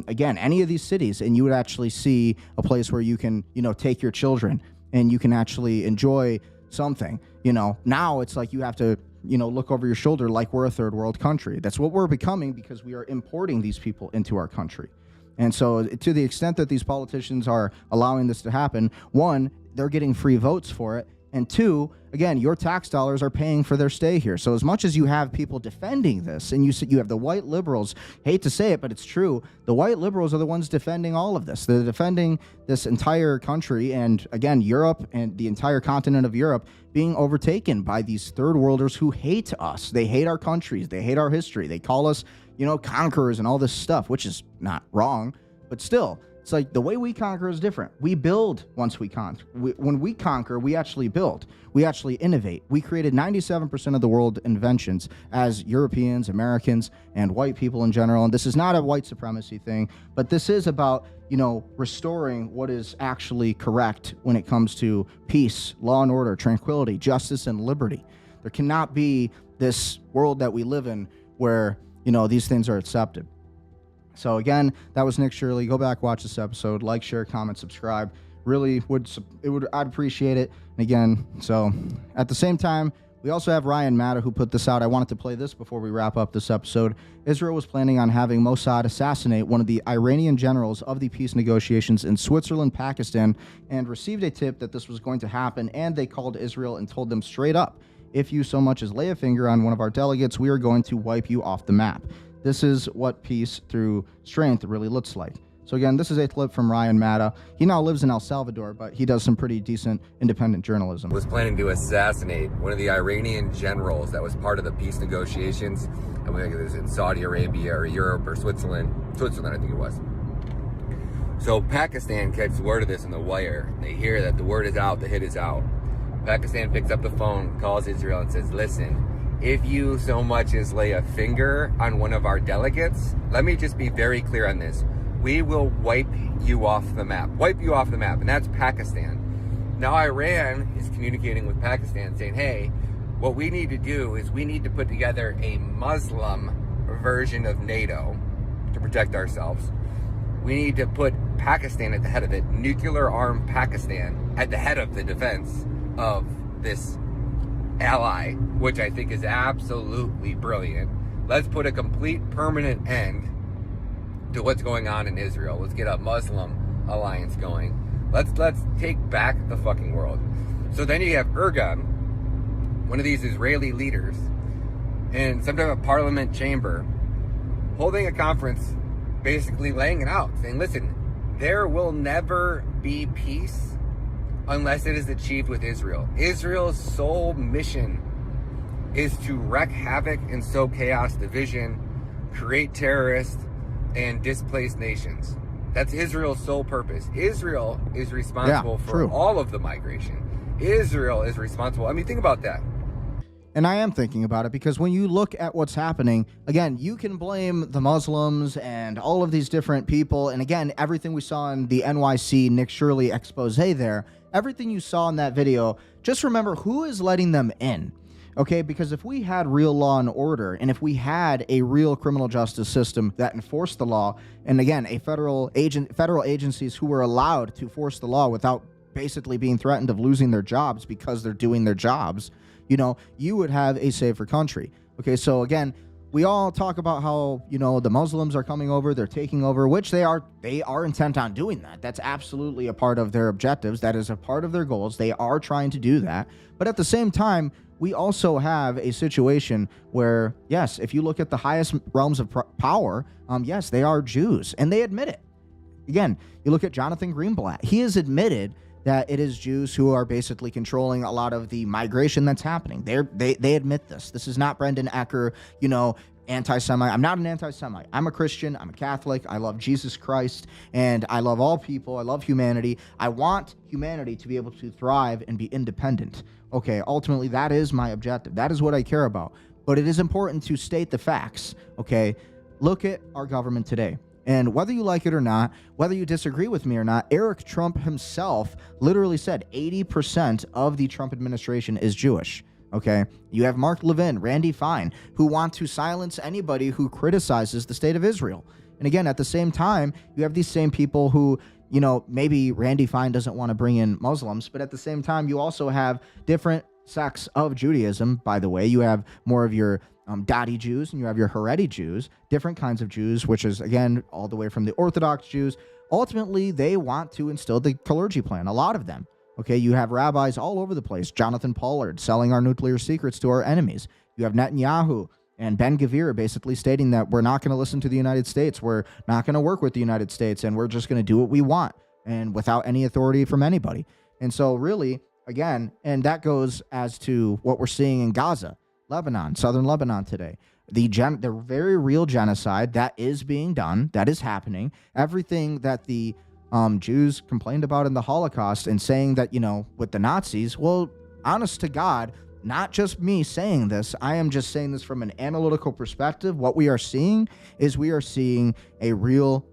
again, any of these cities, and you would actually see a place where you can, take your children and you can actually enjoy something. Now it's like you have to, look over your shoulder like we're a third world country. That's what we're becoming, because we are importing these people into our country. And so to the extent that these politicians are allowing this to happen, one, they're getting free votes for it. And two, again, your tax dollars are paying for their stay here. So as much as you have people defending this, and you have the white liberals, hate to say it, but it's true, the white liberals are the ones defending all of this. They're defending this entire country, and again, Europe and the entire continent of Europe being overtaken by these third worlders who hate us. They hate our countries. They hate our history. They call us, conquerors and all this stuff, which is not wrong, but still, it's like the way we conquer is different. We build once we conquer. When we conquer, we actually build. We actually innovate. We created 97% of the world inventions as Europeans, Americans, and white people in general. And this is not a white supremacy thing, but this is about, restoring what is actually correct when it comes to peace, law and order, tranquility, justice, and liberty. There cannot be this world that we live in where, these things are accepted. So again, that was Nick Shirley. Go back, watch this episode, like, share, comment, subscribe. Really I'd appreciate it. And again, so at the same time, we also have Ryan Matta, who put this out. I wanted to play this before we wrap up this episode. Israel was planning on having Mossad assassinate one of the Iranian generals of the peace negotiations in Switzerland, Pakistan, and received a tip that this was going to happen, and they called Israel and told them straight up, if you so much as lay a finger on one of our delegates, we are going to wipe you off the map. This is what peace through strength really looks like. So again, this is a clip from Ryan Matta. He now lives in El Salvador, but he does some pretty decent independent journalism. Was planning to assassinate one of the Iranian generals that was part of the peace negotiations. I think it was in Saudi Arabia or Europe or Switzerland. Switzerland, I think it was. So Pakistan gets word of this in the wire. They hear that the word is out, the hit is out. Pakistan picks up the phone, calls Israel and says, listen, if you so much as lay a finger on one of our delegates, let me just be very clear on this. We will wipe you off the map. Wipe you off the map. And that's Pakistan. Now Iran is communicating with Pakistan saying, hey, what we need to do is we need to put together a Muslim version of NATO to protect ourselves. We need to put Pakistan at the head of it, nuclear-armed Pakistan at the head of the defense of this ally, which I think is absolutely brilliant. Let's put a complete permanent end to what's going on in Israel. Let's get a Muslim alliance going. Let's take back the fucking world. So then you have Ergun, one of these Israeli leaders, in some type of parliament chamber, holding a conference, basically laying it out, saying, listen, there will never be peace unless it is achieved with Israel. Israel's sole mission is to wreak havoc and sow chaos, division, create terrorists, and displace nations. That's Israel's sole purpose. Israel is responsible for true. all of the migration. Israel is responsible. I mean, think about that. And I am thinking about it because when you look at what's happening, again, you can blame the Muslims and all of these different people. And again, everything we saw in the NYC Nick Shirley expose there, everything you saw in that video, just remember who is letting them in. Okay, because if we had real law and order, and if we had a real criminal justice system that enforced the law, and again, federal agencies who were allowed to force the law without basically being threatened of losing their jobs because they're doing their jobs, you would have a safer country. Okay, so again, we all talk about how, the Muslims are coming over, they're taking over, which they are intent on doing that. That's absolutely a part of their objectives. That is a part of their goals. They are trying to do that. But at the same time, we also have a situation where, yes, if you look at the highest realms of power, yes, they are Jews, and they admit it. Again, you look at Jonathan Greenblatt. He has admitted that it is Jews who are basically controlling a lot of the migration that's happening. They admit this. This is not Brendan Ecker, anti-Semite. I'm not an anti-Semite. I'm a Christian. I'm a Catholic. I love Jesus Christ, and I love all people. I love humanity. I want humanity to be able to thrive and be independent. Okay, ultimately, that is my objective. That is what I care about. But it is important to state the facts, okay? Look at our government today. And whether you like it or not, whether you disagree with me or not, Eric Trump himself literally said 80% of the Trump administration is Jewish. Okay, you have Mark Levin, Randy Fine, who want to silence anybody who criticizes the state of Israel. And again, at the same time, you have these same people who, maybe Randy Fine doesn't want to bring in Muslims, but at the same time, you also have different sects of Judaism. By the way, you have more of your Dadi Jews and you have your Haredi Jews, different kinds of Jews, which is, again, all the way from the Orthodox Jews. Ultimately, they want to instill the clergy plan, a lot of them. Okay, you have rabbis all over the place. Jonathan Pollard selling our nuclear secrets to our enemies. You have Netanyahu and Ben Gvir basically stating that we're not going to listen to the United States. We're not going to work with the United States, and we're just going to do what we want and without any authority from anybody. And so really, again, and that goes as to what we're seeing in Gaza, Lebanon, southern Lebanon today. The very real genocide that is being done, that is happening. Everything that the Jews complained about in the Holocaust and saying that, with the Nazis, well, honest to God, not just me saying this, I am just saying this from an analytical perspective. What we are seeing is we are seeing a real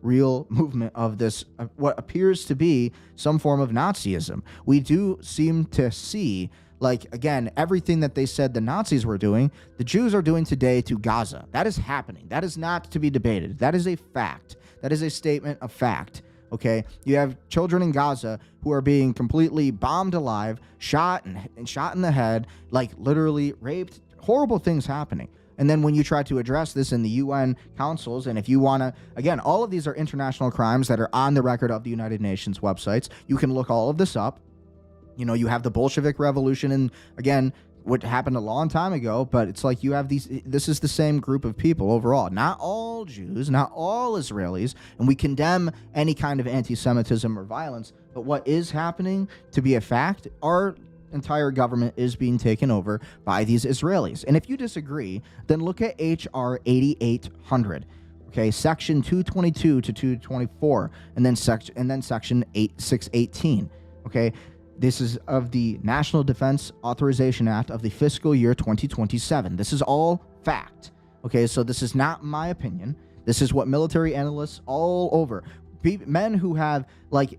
movement of this, what appears to be some form of Nazism. We do seem to see, again, everything that they said the Nazis were doing, the Jews are doing today to Gaza. That is happening. That is not to be debated. That is a fact. That is a statement of fact. Okay, you have children in Gaza who are being completely bombed alive, shot and shot in the head, literally raped, horrible things happening. And then when you try to address this in the UN councils, and if you want to, again, all of these are international crimes that are on the record of the United Nations websites. You can look all of this up. You have the Bolshevik Revolution, and again, what happened a long time ago, but it's you have this is the same group of people overall. Not all Jews, not all Israelis, and we condemn any kind of anti-Semitism or violence, but what is happening, to be a fact, our entire government is being taken over by these Israelis. And if you disagree, then look at H.R. 8800. Okay, section 222 to 224, and then section 618. Okay. This is of the National Defense Authorization Act of the fiscal year 2027. This is all fact. Okay, so this is not my opinion. This is what military analysts all over, men who have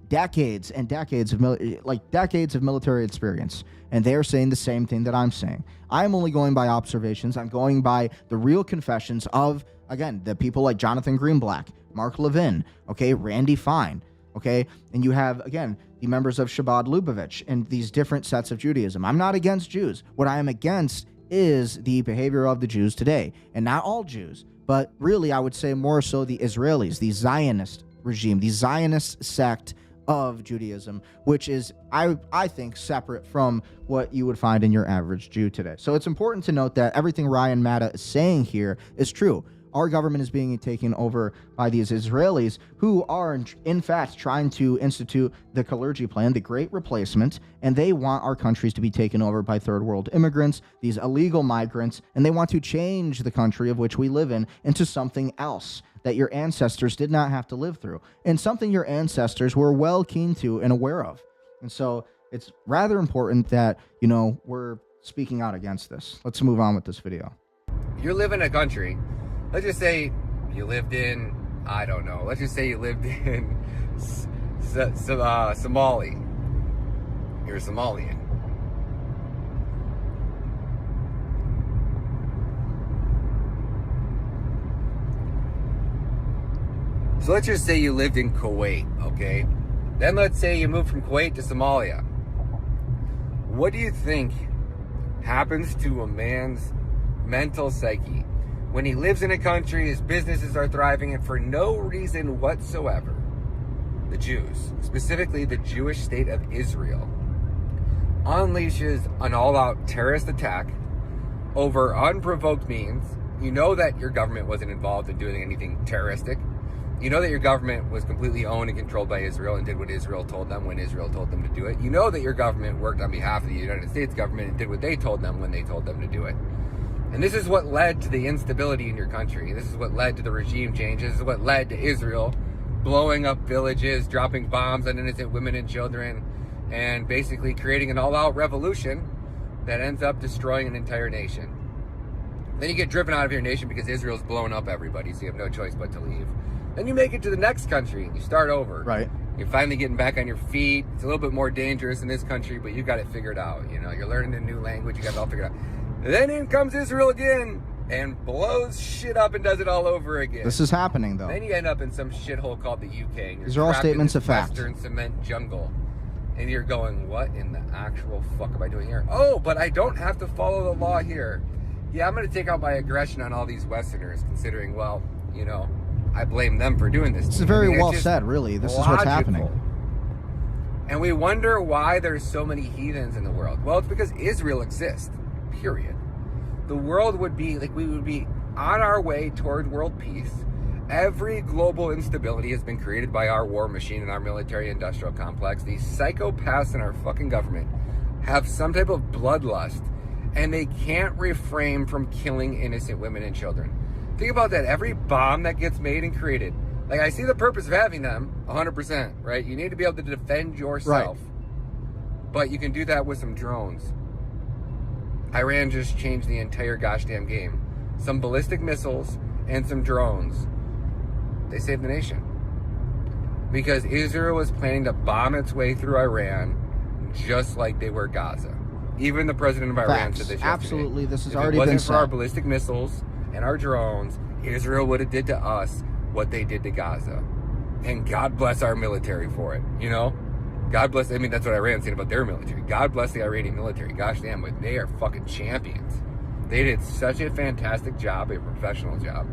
decades and decades of military experience, and they are saying the same thing that I'm saying. I'm only going by observations. I'm going by the real confessions of, again, the people like Jonathan Greenblatt, Mark Levin, okay, Randy Fine. Okay, and you have, again, the members of Chabad Lubavitch and these different sets of Judaism. I'm not against Jews. What I am against is the behavior of the Jews today. And not all Jews, but really I would say more so the Israelis, the Zionist regime, the Zionist sect of Judaism, which is, I think, separate from what you would find in your average Jew today. So it's important to note that everything Ryan Matta is saying here is true. Our government is being taken over by these Israelis who are, in fact, trying to institute the clergy plan, the Great Replacement, and they want our countries to be taken over by third world immigrants, these illegal migrants, and they want to change the country of which we live in into something else. that your ancestors did not have to live through, and something your ancestors were well keen to and aware of. And so it's rather important that, you know, we're speaking out against this. Let's move on with this video. You live in a country, let's just say you lived in, I don't know, let's just say you lived in Somali. You're a Somalian. So let's just say you lived in Kuwait, okay? Then let's say you moved from Kuwait to Somalia. What do you think happens to a man's mental psyche when he lives in a country, his businesses are thriving, and for no reason whatsoever, the Jews, specifically the Jewish state of Israel, unleashes an all-out terrorist attack over unprovoked means? You know that your government wasn't involved in doing anything terroristic. You know that your government was completely owned and controlled by Israel and did what Israel told them when Israel told them to do it. You know that your government worked on behalf of the United States government and did what they told them when they told them to do it. And this is what led to the instability in your country. This is what led to the regime changes. This is what led to Israel blowing up villages, dropping bombs on innocent women and children, and basically creating an all-out revolution that ends up destroying an entire nation. Then you get driven out of your nation because Israel's blowing up everybody, so you have no choice but to leave. Then you make it to the next country and you start over. Right. You're finally getting back on your feet. It's a little bit more dangerous in this country, but you got it figured out. You know, you're learning a new language. You got it all figured out. And then in comes Israel again and blows shit up and does it all over again. This is happening, though. Then you end up in some shithole called the UK. And These are all statements of fact. Western cement jungle. And you're going, what in the actual fuck am I doing here? Oh, but I don't have to follow the law here. Yeah, I'm going to take out my aggression on all these Westerners, considering, well, you know, I blame them for doing this. This is very well said, really. This is what's happening. And we wonder why there's so many heathens in the world. Well, it's because Israel exists, period. The world would be, like, we would be on our way toward world peace. Every global instability has been created by our war machine and our military-industrial complex. These psychopaths in our fucking government have some type of bloodlust, and they can't refrain from killing innocent women and children. Think about that. Every bomb that gets made and created, like, I see the purpose of having them 100%, right? You need to be able to defend yourself. Right. But you can do that with some drones. Iran just changed the entire gosh damn game. Some ballistic missiles and some drones. They saved the nation. Because Israel was planning to bomb its way through Iran just like they were Gaza. Even the president of Iran said this yesterday. Absolutely, this has if already it been wasn't said. for our ballistic missiles and our drones, Israel would have did to us what they did to Gaza. And God bless our military for it, you know? God bless, I mean, that's what Iran's saying about their military. God bless the Iranian military. Gosh damn, but they are fucking champions. They did such a fantastic job, a professional job.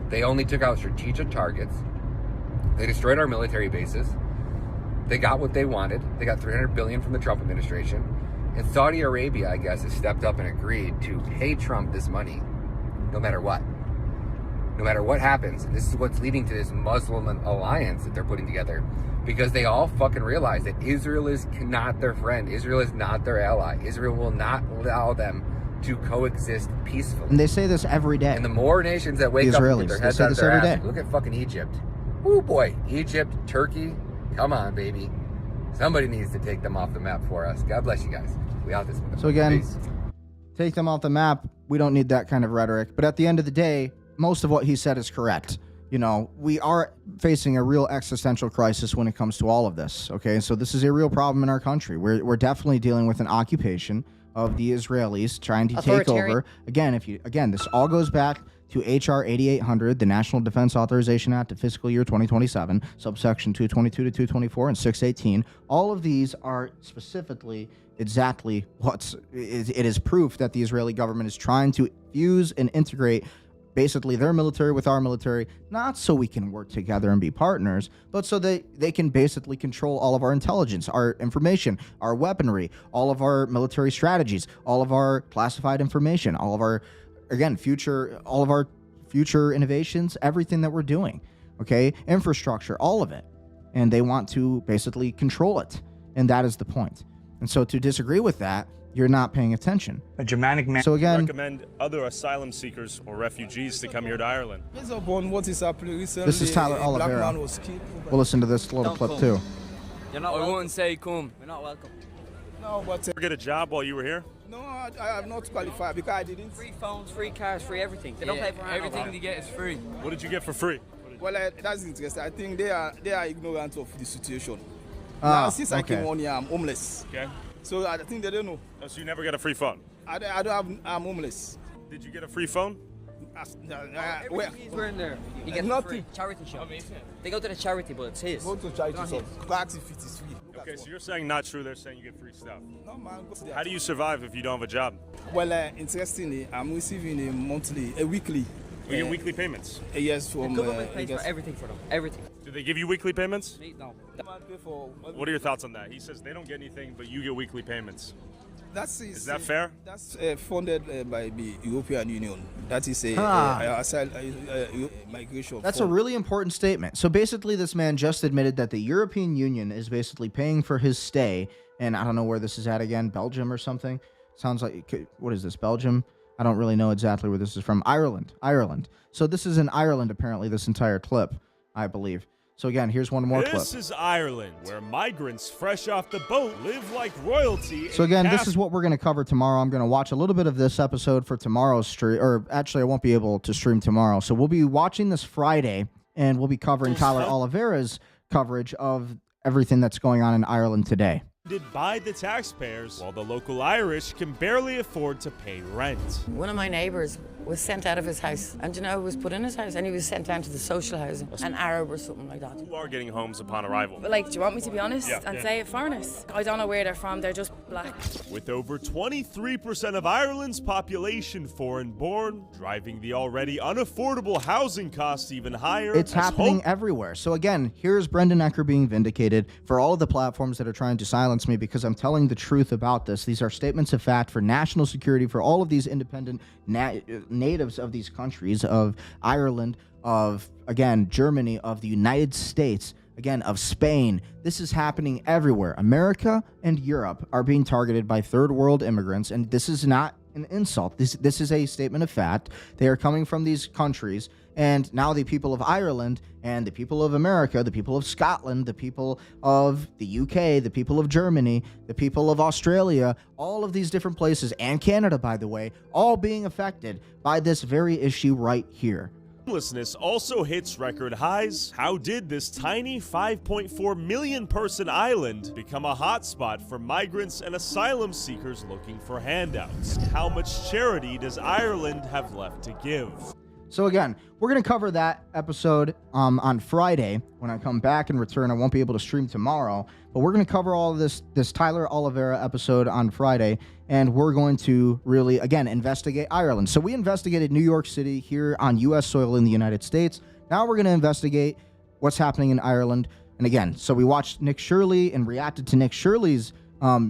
They only took out strategic targets. They destroyed our military bases. They got what they wanted. They got $300 billion from the Trump administration. And Saudi Arabia, I guess, has stepped up and agreed to pay Trump this money no matter what. No matter what happens. And this is what's leading to this Muslim alliance that they're putting together. Because they all fucking realize that Israel is not their friend. Israel is not their ally. Israel will not allow them to coexist peacefully. And they say this every day. And the more nations that wake up and get their heads out of their ass, look at fucking Egypt. Oh boy, Egypt, Turkey, come on, baby. Somebody needs to take them off the map for us. God bless you guys. We out this one. So again, take them off the map. We don't need that kind of rhetoric. But at the end of the day, most of what he said is correct. You know, we are facing a real existential crisis when it comes to all of this. Okay, so this is a real problem in our country. We're definitely dealing with an occupation of the Israelis trying to take over. Again, this all goes back to H.R. 8800, the National Defense Authorization Act of fiscal year 2027, subsection 222 to 224 and 618. All of these are specifically exactly it is proof that the Israeli government is trying to fuse and integrate basically their military with our military, not so we can work together and be partners, but so they can basically control all of our intelligence, our information, our weaponry, all of our military strategies, all of our classified information, all of our future innovations, everything that we're doing, okay? Infrastructure, all of it. And they want to basically control it. And that is the point. And so to disagree with that you're not paying attention. A Germanic man. So again, recommend other asylum seekers or refugees to come here to Ireland. Based upon what is happening recently, this is Tyler Oliveira. We'll listen to this little clip too. You're not welcome. I wouldn't say come. You're not welcome. No, but Ever get a job while you were here? no, I have not qualified because I didn't. Free phones, free cars, free everything. They don't pay for everything you get is free. What did you get for free? Well, that's interesting. I think they are ignorant of the situation. Now, since I came on here, I'm homeless. Okay. So I think they don't know. Oh, so you never get a free phone? I don't have. I'm homeless. Did you get a free phone? Where? We're in there. You get Nothing. free charity shop. They go to the charity, but it's his. Go to charity shop. Ask if it is free. Okay, so you're saying not true. They're saying you get free stuff. No, man. How do you survive if you don't have a job? Well, interestingly, I'm receiving a weekly. You get weekly payments? Yes, from. The government pays for everything for them. Everything. Do they give you weekly payments? No. What are your thoughts on that? He says they don't get anything, but you get weekly payments. Is that fair? That's funded by the European Union. That is a migration. That's a really important statement. So basically, this man just admitted that the European Union is basically paying for his stay. And I don't know where this is at again, Belgium or something. Sounds like, what is this, Belgium? I don't really know exactly where this is from. Ireland. So this is in Ireland, apparently, this entire clip, I believe. So again, here's one more clip. This is Ireland, where migrants fresh off the boat live like royalty. So again, this is what we're going to cover tomorrow. I'm going to watch a little bit of this episode for tomorrow's stream, or actually I won't be able to stream tomorrow. So we'll be watching this Friday, and we'll be covering Tyler Oliveira's coverage of everything that's going on in Ireland today. By the taxpayers, while the local Irish can barely afford to pay rent. One of my neighbours was sent out of his house, and you know, was put in his house, and he was sent down to the social housing, an Arab or something like that. Who are getting homes upon arrival? But like, do you want me to be honest and say foreigners? I don't know where they're from, they're just black. With over 23% of Ireland's population foreign-born, driving the already unaffordable housing costs even higher. It's happening everywhere. So again, here's Brendan Ecker being vindicated for all of the platforms that are trying to silence me because I'm telling the truth about this. These are statements of fact for national security for all of these independent natives of these countries, of Ireland, of, again, Germany, of the United States, again, of Spain. This is happening everywhere. America and Europe are being targeted by third world immigrants, and this is not an insult. This is a statement of fact. They are coming from these countries, and now the people of Ireland and the people of America, the people of Scotland, the people of the UK, the people of Germany, the people of Australia, all of these different places, and Canada, by the way, all being affected by this very issue right here. Homelessness also hits record highs. How did this tiny 5.4 million person island become a hotspot for migrants and asylum seekers looking for handouts? How much charity does Ireland have left to give? So again, we're going to cover that episode on Friday. When I come back and return, I won't be able to stream tomorrow, but we're going to cover all of this Tyler Oliveira episode on Friday, and we're going to really, again, investigate Ireland. So we investigated New York City here on U.S. soil in the United States. Now we're going to investigate what's happening in Ireland. And again, so we watched Nick Shirley and reacted to Nick Shirley's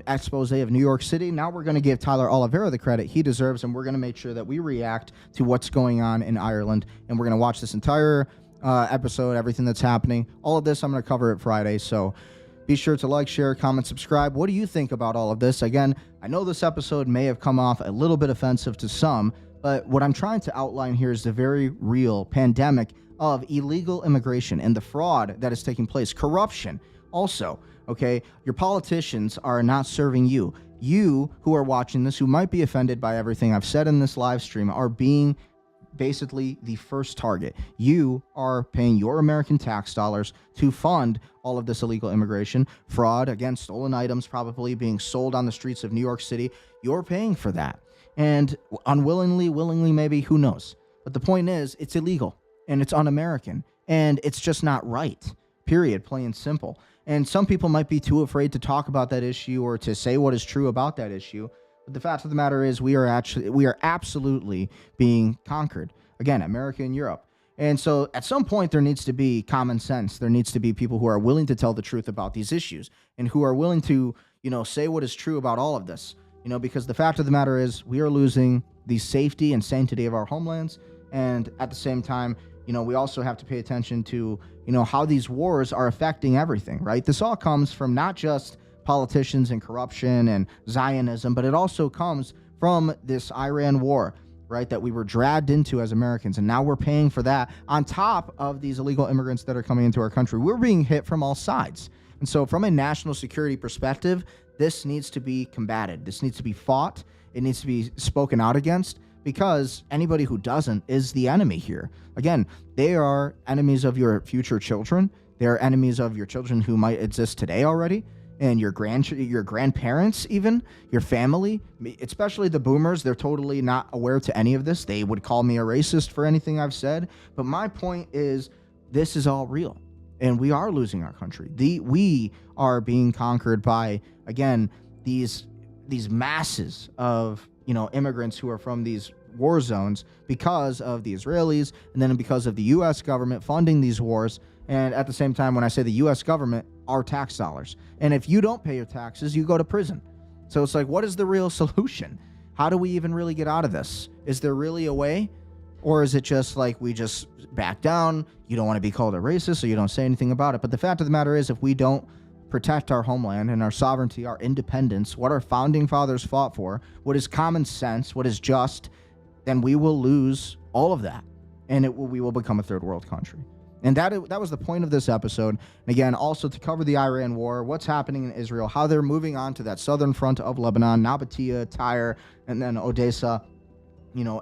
expose of New York City. Now we're going to give Tyler Oliveira the credit he deserves, and we're going to make sure that we react to what's going on in Ireland. And we're going to watch this entire episode, everything that's happening. All of this I'm going to cover it Friday, so be sure to like, share, comment, subscribe. What do you think about all of this? Again, I know this episode may have come off a little bit offensive to some, but what I'm trying to outline here is the very real pandemic of illegal immigration and the fraud that is taking place. Corruption also. Okay, your politicians are not serving you. You who are watching this, who might be offended by everything I've said in this live stream, are being basically the first target. You are paying your American tax dollars to fund all of this illegal immigration, fraud, again, stolen items probably being sold on the streets of New York City. You're paying for that. And unwillingly, willingly, maybe, who knows? But the point is, it's illegal and it's un-American and it's just not right. Period. Plain and simple. And some people might be too afraid to talk about that issue or to say what is true about that issue. But the fact of the matter is we are absolutely being conquered. Again, America and Europe. And so at some point there needs to be common sense. There needs to be people who are willing to tell the truth about these issues and who are willing to, say what is true about all of this. Because the fact of the matter is we are losing the safety and sanctity of our homelands. And at the same time, we also have to pay attention to, how these wars are affecting everything, right? This all comes from not just politicians and corruption and Zionism, but it also comes from this Iran war, right, that we were dragged into as Americans, and now we're paying for that on top of these illegal immigrants that are coming into our country. We're being hit from all sides. And so from a national security perspective, this needs to be combated. This needs to be fought. It needs to be spoken out against, because anybody who doesn't is the enemy here. Again, they are enemies of your future children. They are enemies of your children who might exist today already, and your grandparents, even your family, especially the boomers. They're totally not aware to any of this. They would call me a racist for anything I've said. But my point is, this is all real, and we are losing our country. We are being conquered by, again, these masses of immigrants who are from these war zones because of the Israelis, and then because of the U.S. government funding these wars. And at the same time, when I say the U.S. government, our tax dollars. And if you don't pay your taxes, you go to prison. So it's like, what is the real solution? How do we even really get out of this? Is there really a way? Or is it just like we just back down? You don't want to be called a racist, so you don't say anything about it. But the fact of the matter is, if we don't protect our homeland and our sovereignty, our independence, what our founding fathers fought for, what is common sense, what is just, then we will lose all of that. And we will become a third world country. And that was the point of this episode. And again, also to cover the Iran war, what's happening in Israel, how they're moving on to that southern front of Lebanon, Nabatea, Tyre, and then Odessa,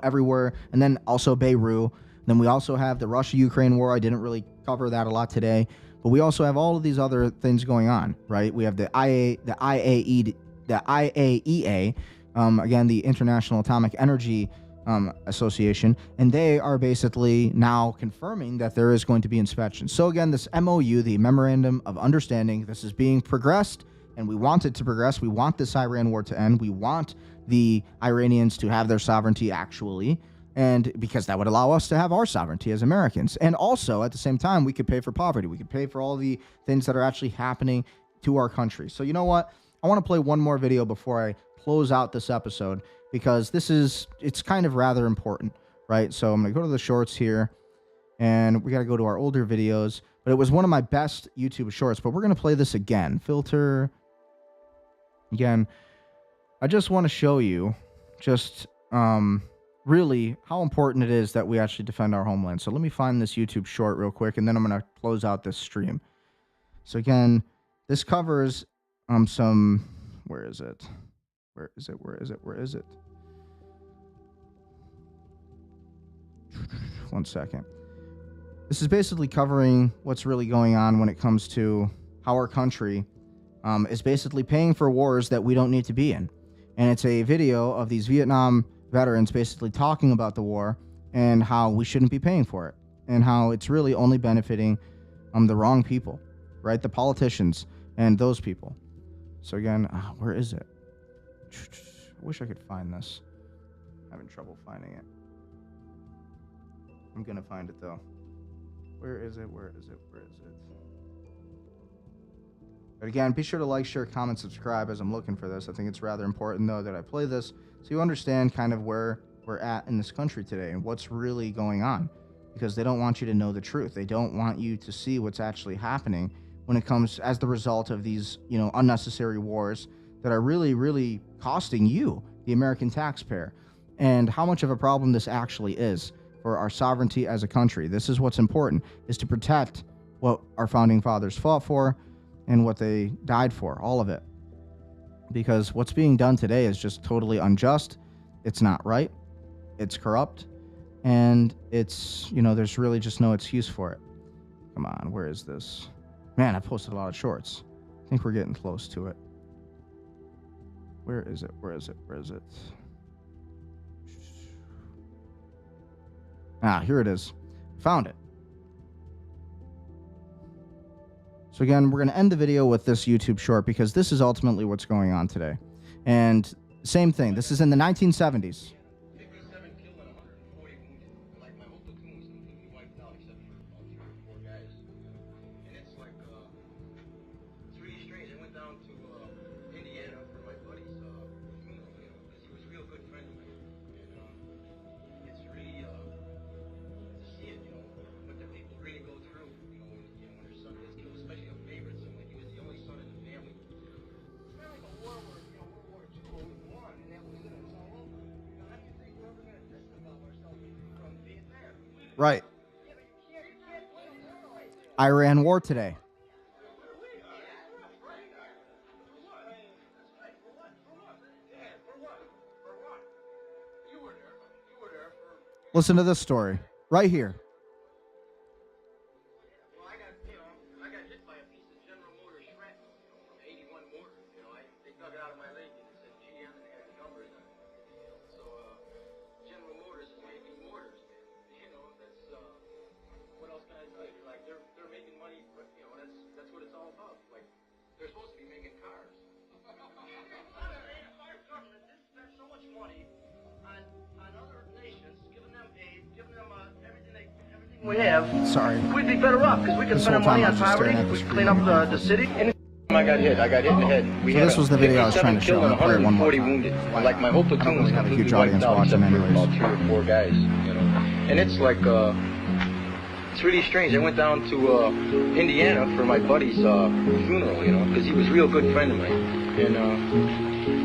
everywhere. And then also Beirut. Then we also have the Russia-Ukraine war. I didn't really cover that a lot today. But we also have all of these other things going on, right? We have the IAEA, again, the International Atomic Energy Association, and they are basically now confirming that there is going to be inspections. So again, this MOU, the Memorandum of Understanding, this is being progressed, and we want it to progress. We want this Iran war to end. We want the Iranians to have their sovereignty actually, and because that would allow us to have our sovereignty as Americans. And also, at the same time, we could pay for poverty. We could pay for all the things that are actually happening to our country. So you know what? I want to play one more video before I close out this episode, because it's kind of rather important, right? So I'm going to go to the shorts here, and we got to go to our older videos, but it was one of my best YouTube shorts, but we're going to play this again. Filter. Again, I just want to show you just really how important it is that we actually defend our homeland. So let me find this YouTube short real quick, and then I'm going to close out this stream. So again, this covers some, where is it? Where is it? One second. This is basically covering what's really going on when it comes to how our country is basically paying for wars that we don't need to be in. And it's a video of these Vietnam veterans basically talking about the war and how we shouldn't be paying for it, and how it's really only benefiting the wrong people, right? The politicians and those people. So again, where is it? I wish I could find this. I'm having trouble finding it. I'm gonna find it though. Where is it? But again, be sure to like, share, comment, subscribe as I'm looking for this. I think it's rather important though that I play this so you understand kind of where we're at in this country today and what's really going on, because they don't want you to know the truth. They don't want you to see what's actually happening when it comes as the result of these, unnecessary wars that are really, really costing you, the American taxpayer, and how much of a problem this actually is for our sovereignty as a country. This is what's important, is to protect what our founding fathers fought for and what they died for, all of it. Because what's being done today is just totally unjust. It's not right. It's corrupt. And it's, there's really just no excuse for it. Come on, where is this? Man, I posted a lot of shorts. I think we're getting close to it. Where is it? Here it is. Found it. So again, we're going to end the video with this YouTube short, because this is ultimately what's going on today. And same thing. This is in the 1970s. Right. Iran war today. Listen to this story right here. We have. Sorry. We'd be better off because we could spend our money on poverty. We could clean up the city. I got hit in the head. So this was the video I was trying to show. I'm going to play it one more time. Wounded. Like my whole platoon I don't really have a huge completely audience wiped out, watching except for anyways. about 3 or 4 guys, you know. And it's like, it's really strange. I went down to Indiana for my buddy's funeral, you know, because he was a real good friend of mine. And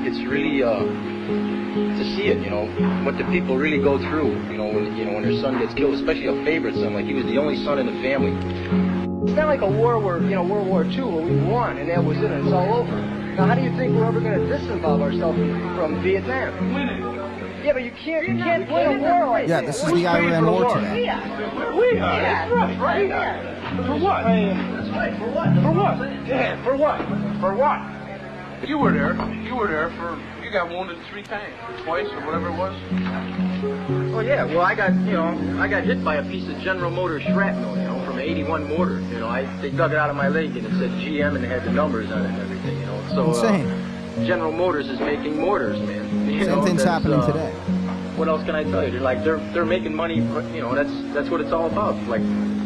it's really to see it, you know, what the people really go through, you know, when their son gets killed, especially a favorite son. Like he was the only son in the family. It's not like a war where, you know, World War II where we won and that was it and it's all over. Now, how do you think we're ever going to disinvolve ourselves from Vietnam? Yeah, but you can't win a war like Yeah, this is the Iran war today. That's right. For what? That's right. For what? For what? Yeah, for what? For what? You were there for, you got wounded 3 times, or twice, or whatever it was. Oh yeah, well I got hit by a piece of General Motors shrapnel, you know, from an 81 mortar. You know, they dug it out of my leg and it said GM and it had the numbers on it and everything, you know. So insane. General Motors is making mortars, man. Same thing's happening today. What else can I tell you? They're making money, you know, that's what it's all about. Like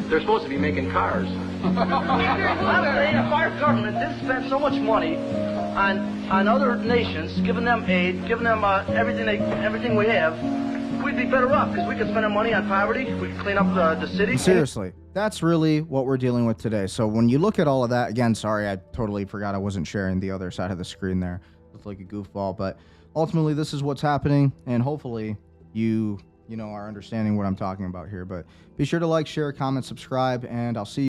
they're supposed to be making cars. I'm saying if our government didn't spend so much money on other nations, giving them aid, giving them everything we have, we'd be better off because we could spend our money on poverty. We could clean up the city. Seriously, that's really what we're dealing with today. So when you look at all of that, again, sorry, I totally forgot I wasn't sharing the other side of the screen there. Looked like a goofball, but ultimately this is what's happening, and hopefully you know are understanding what I'm talking about here. But be sure to like, share, comment, subscribe, and I'll see you.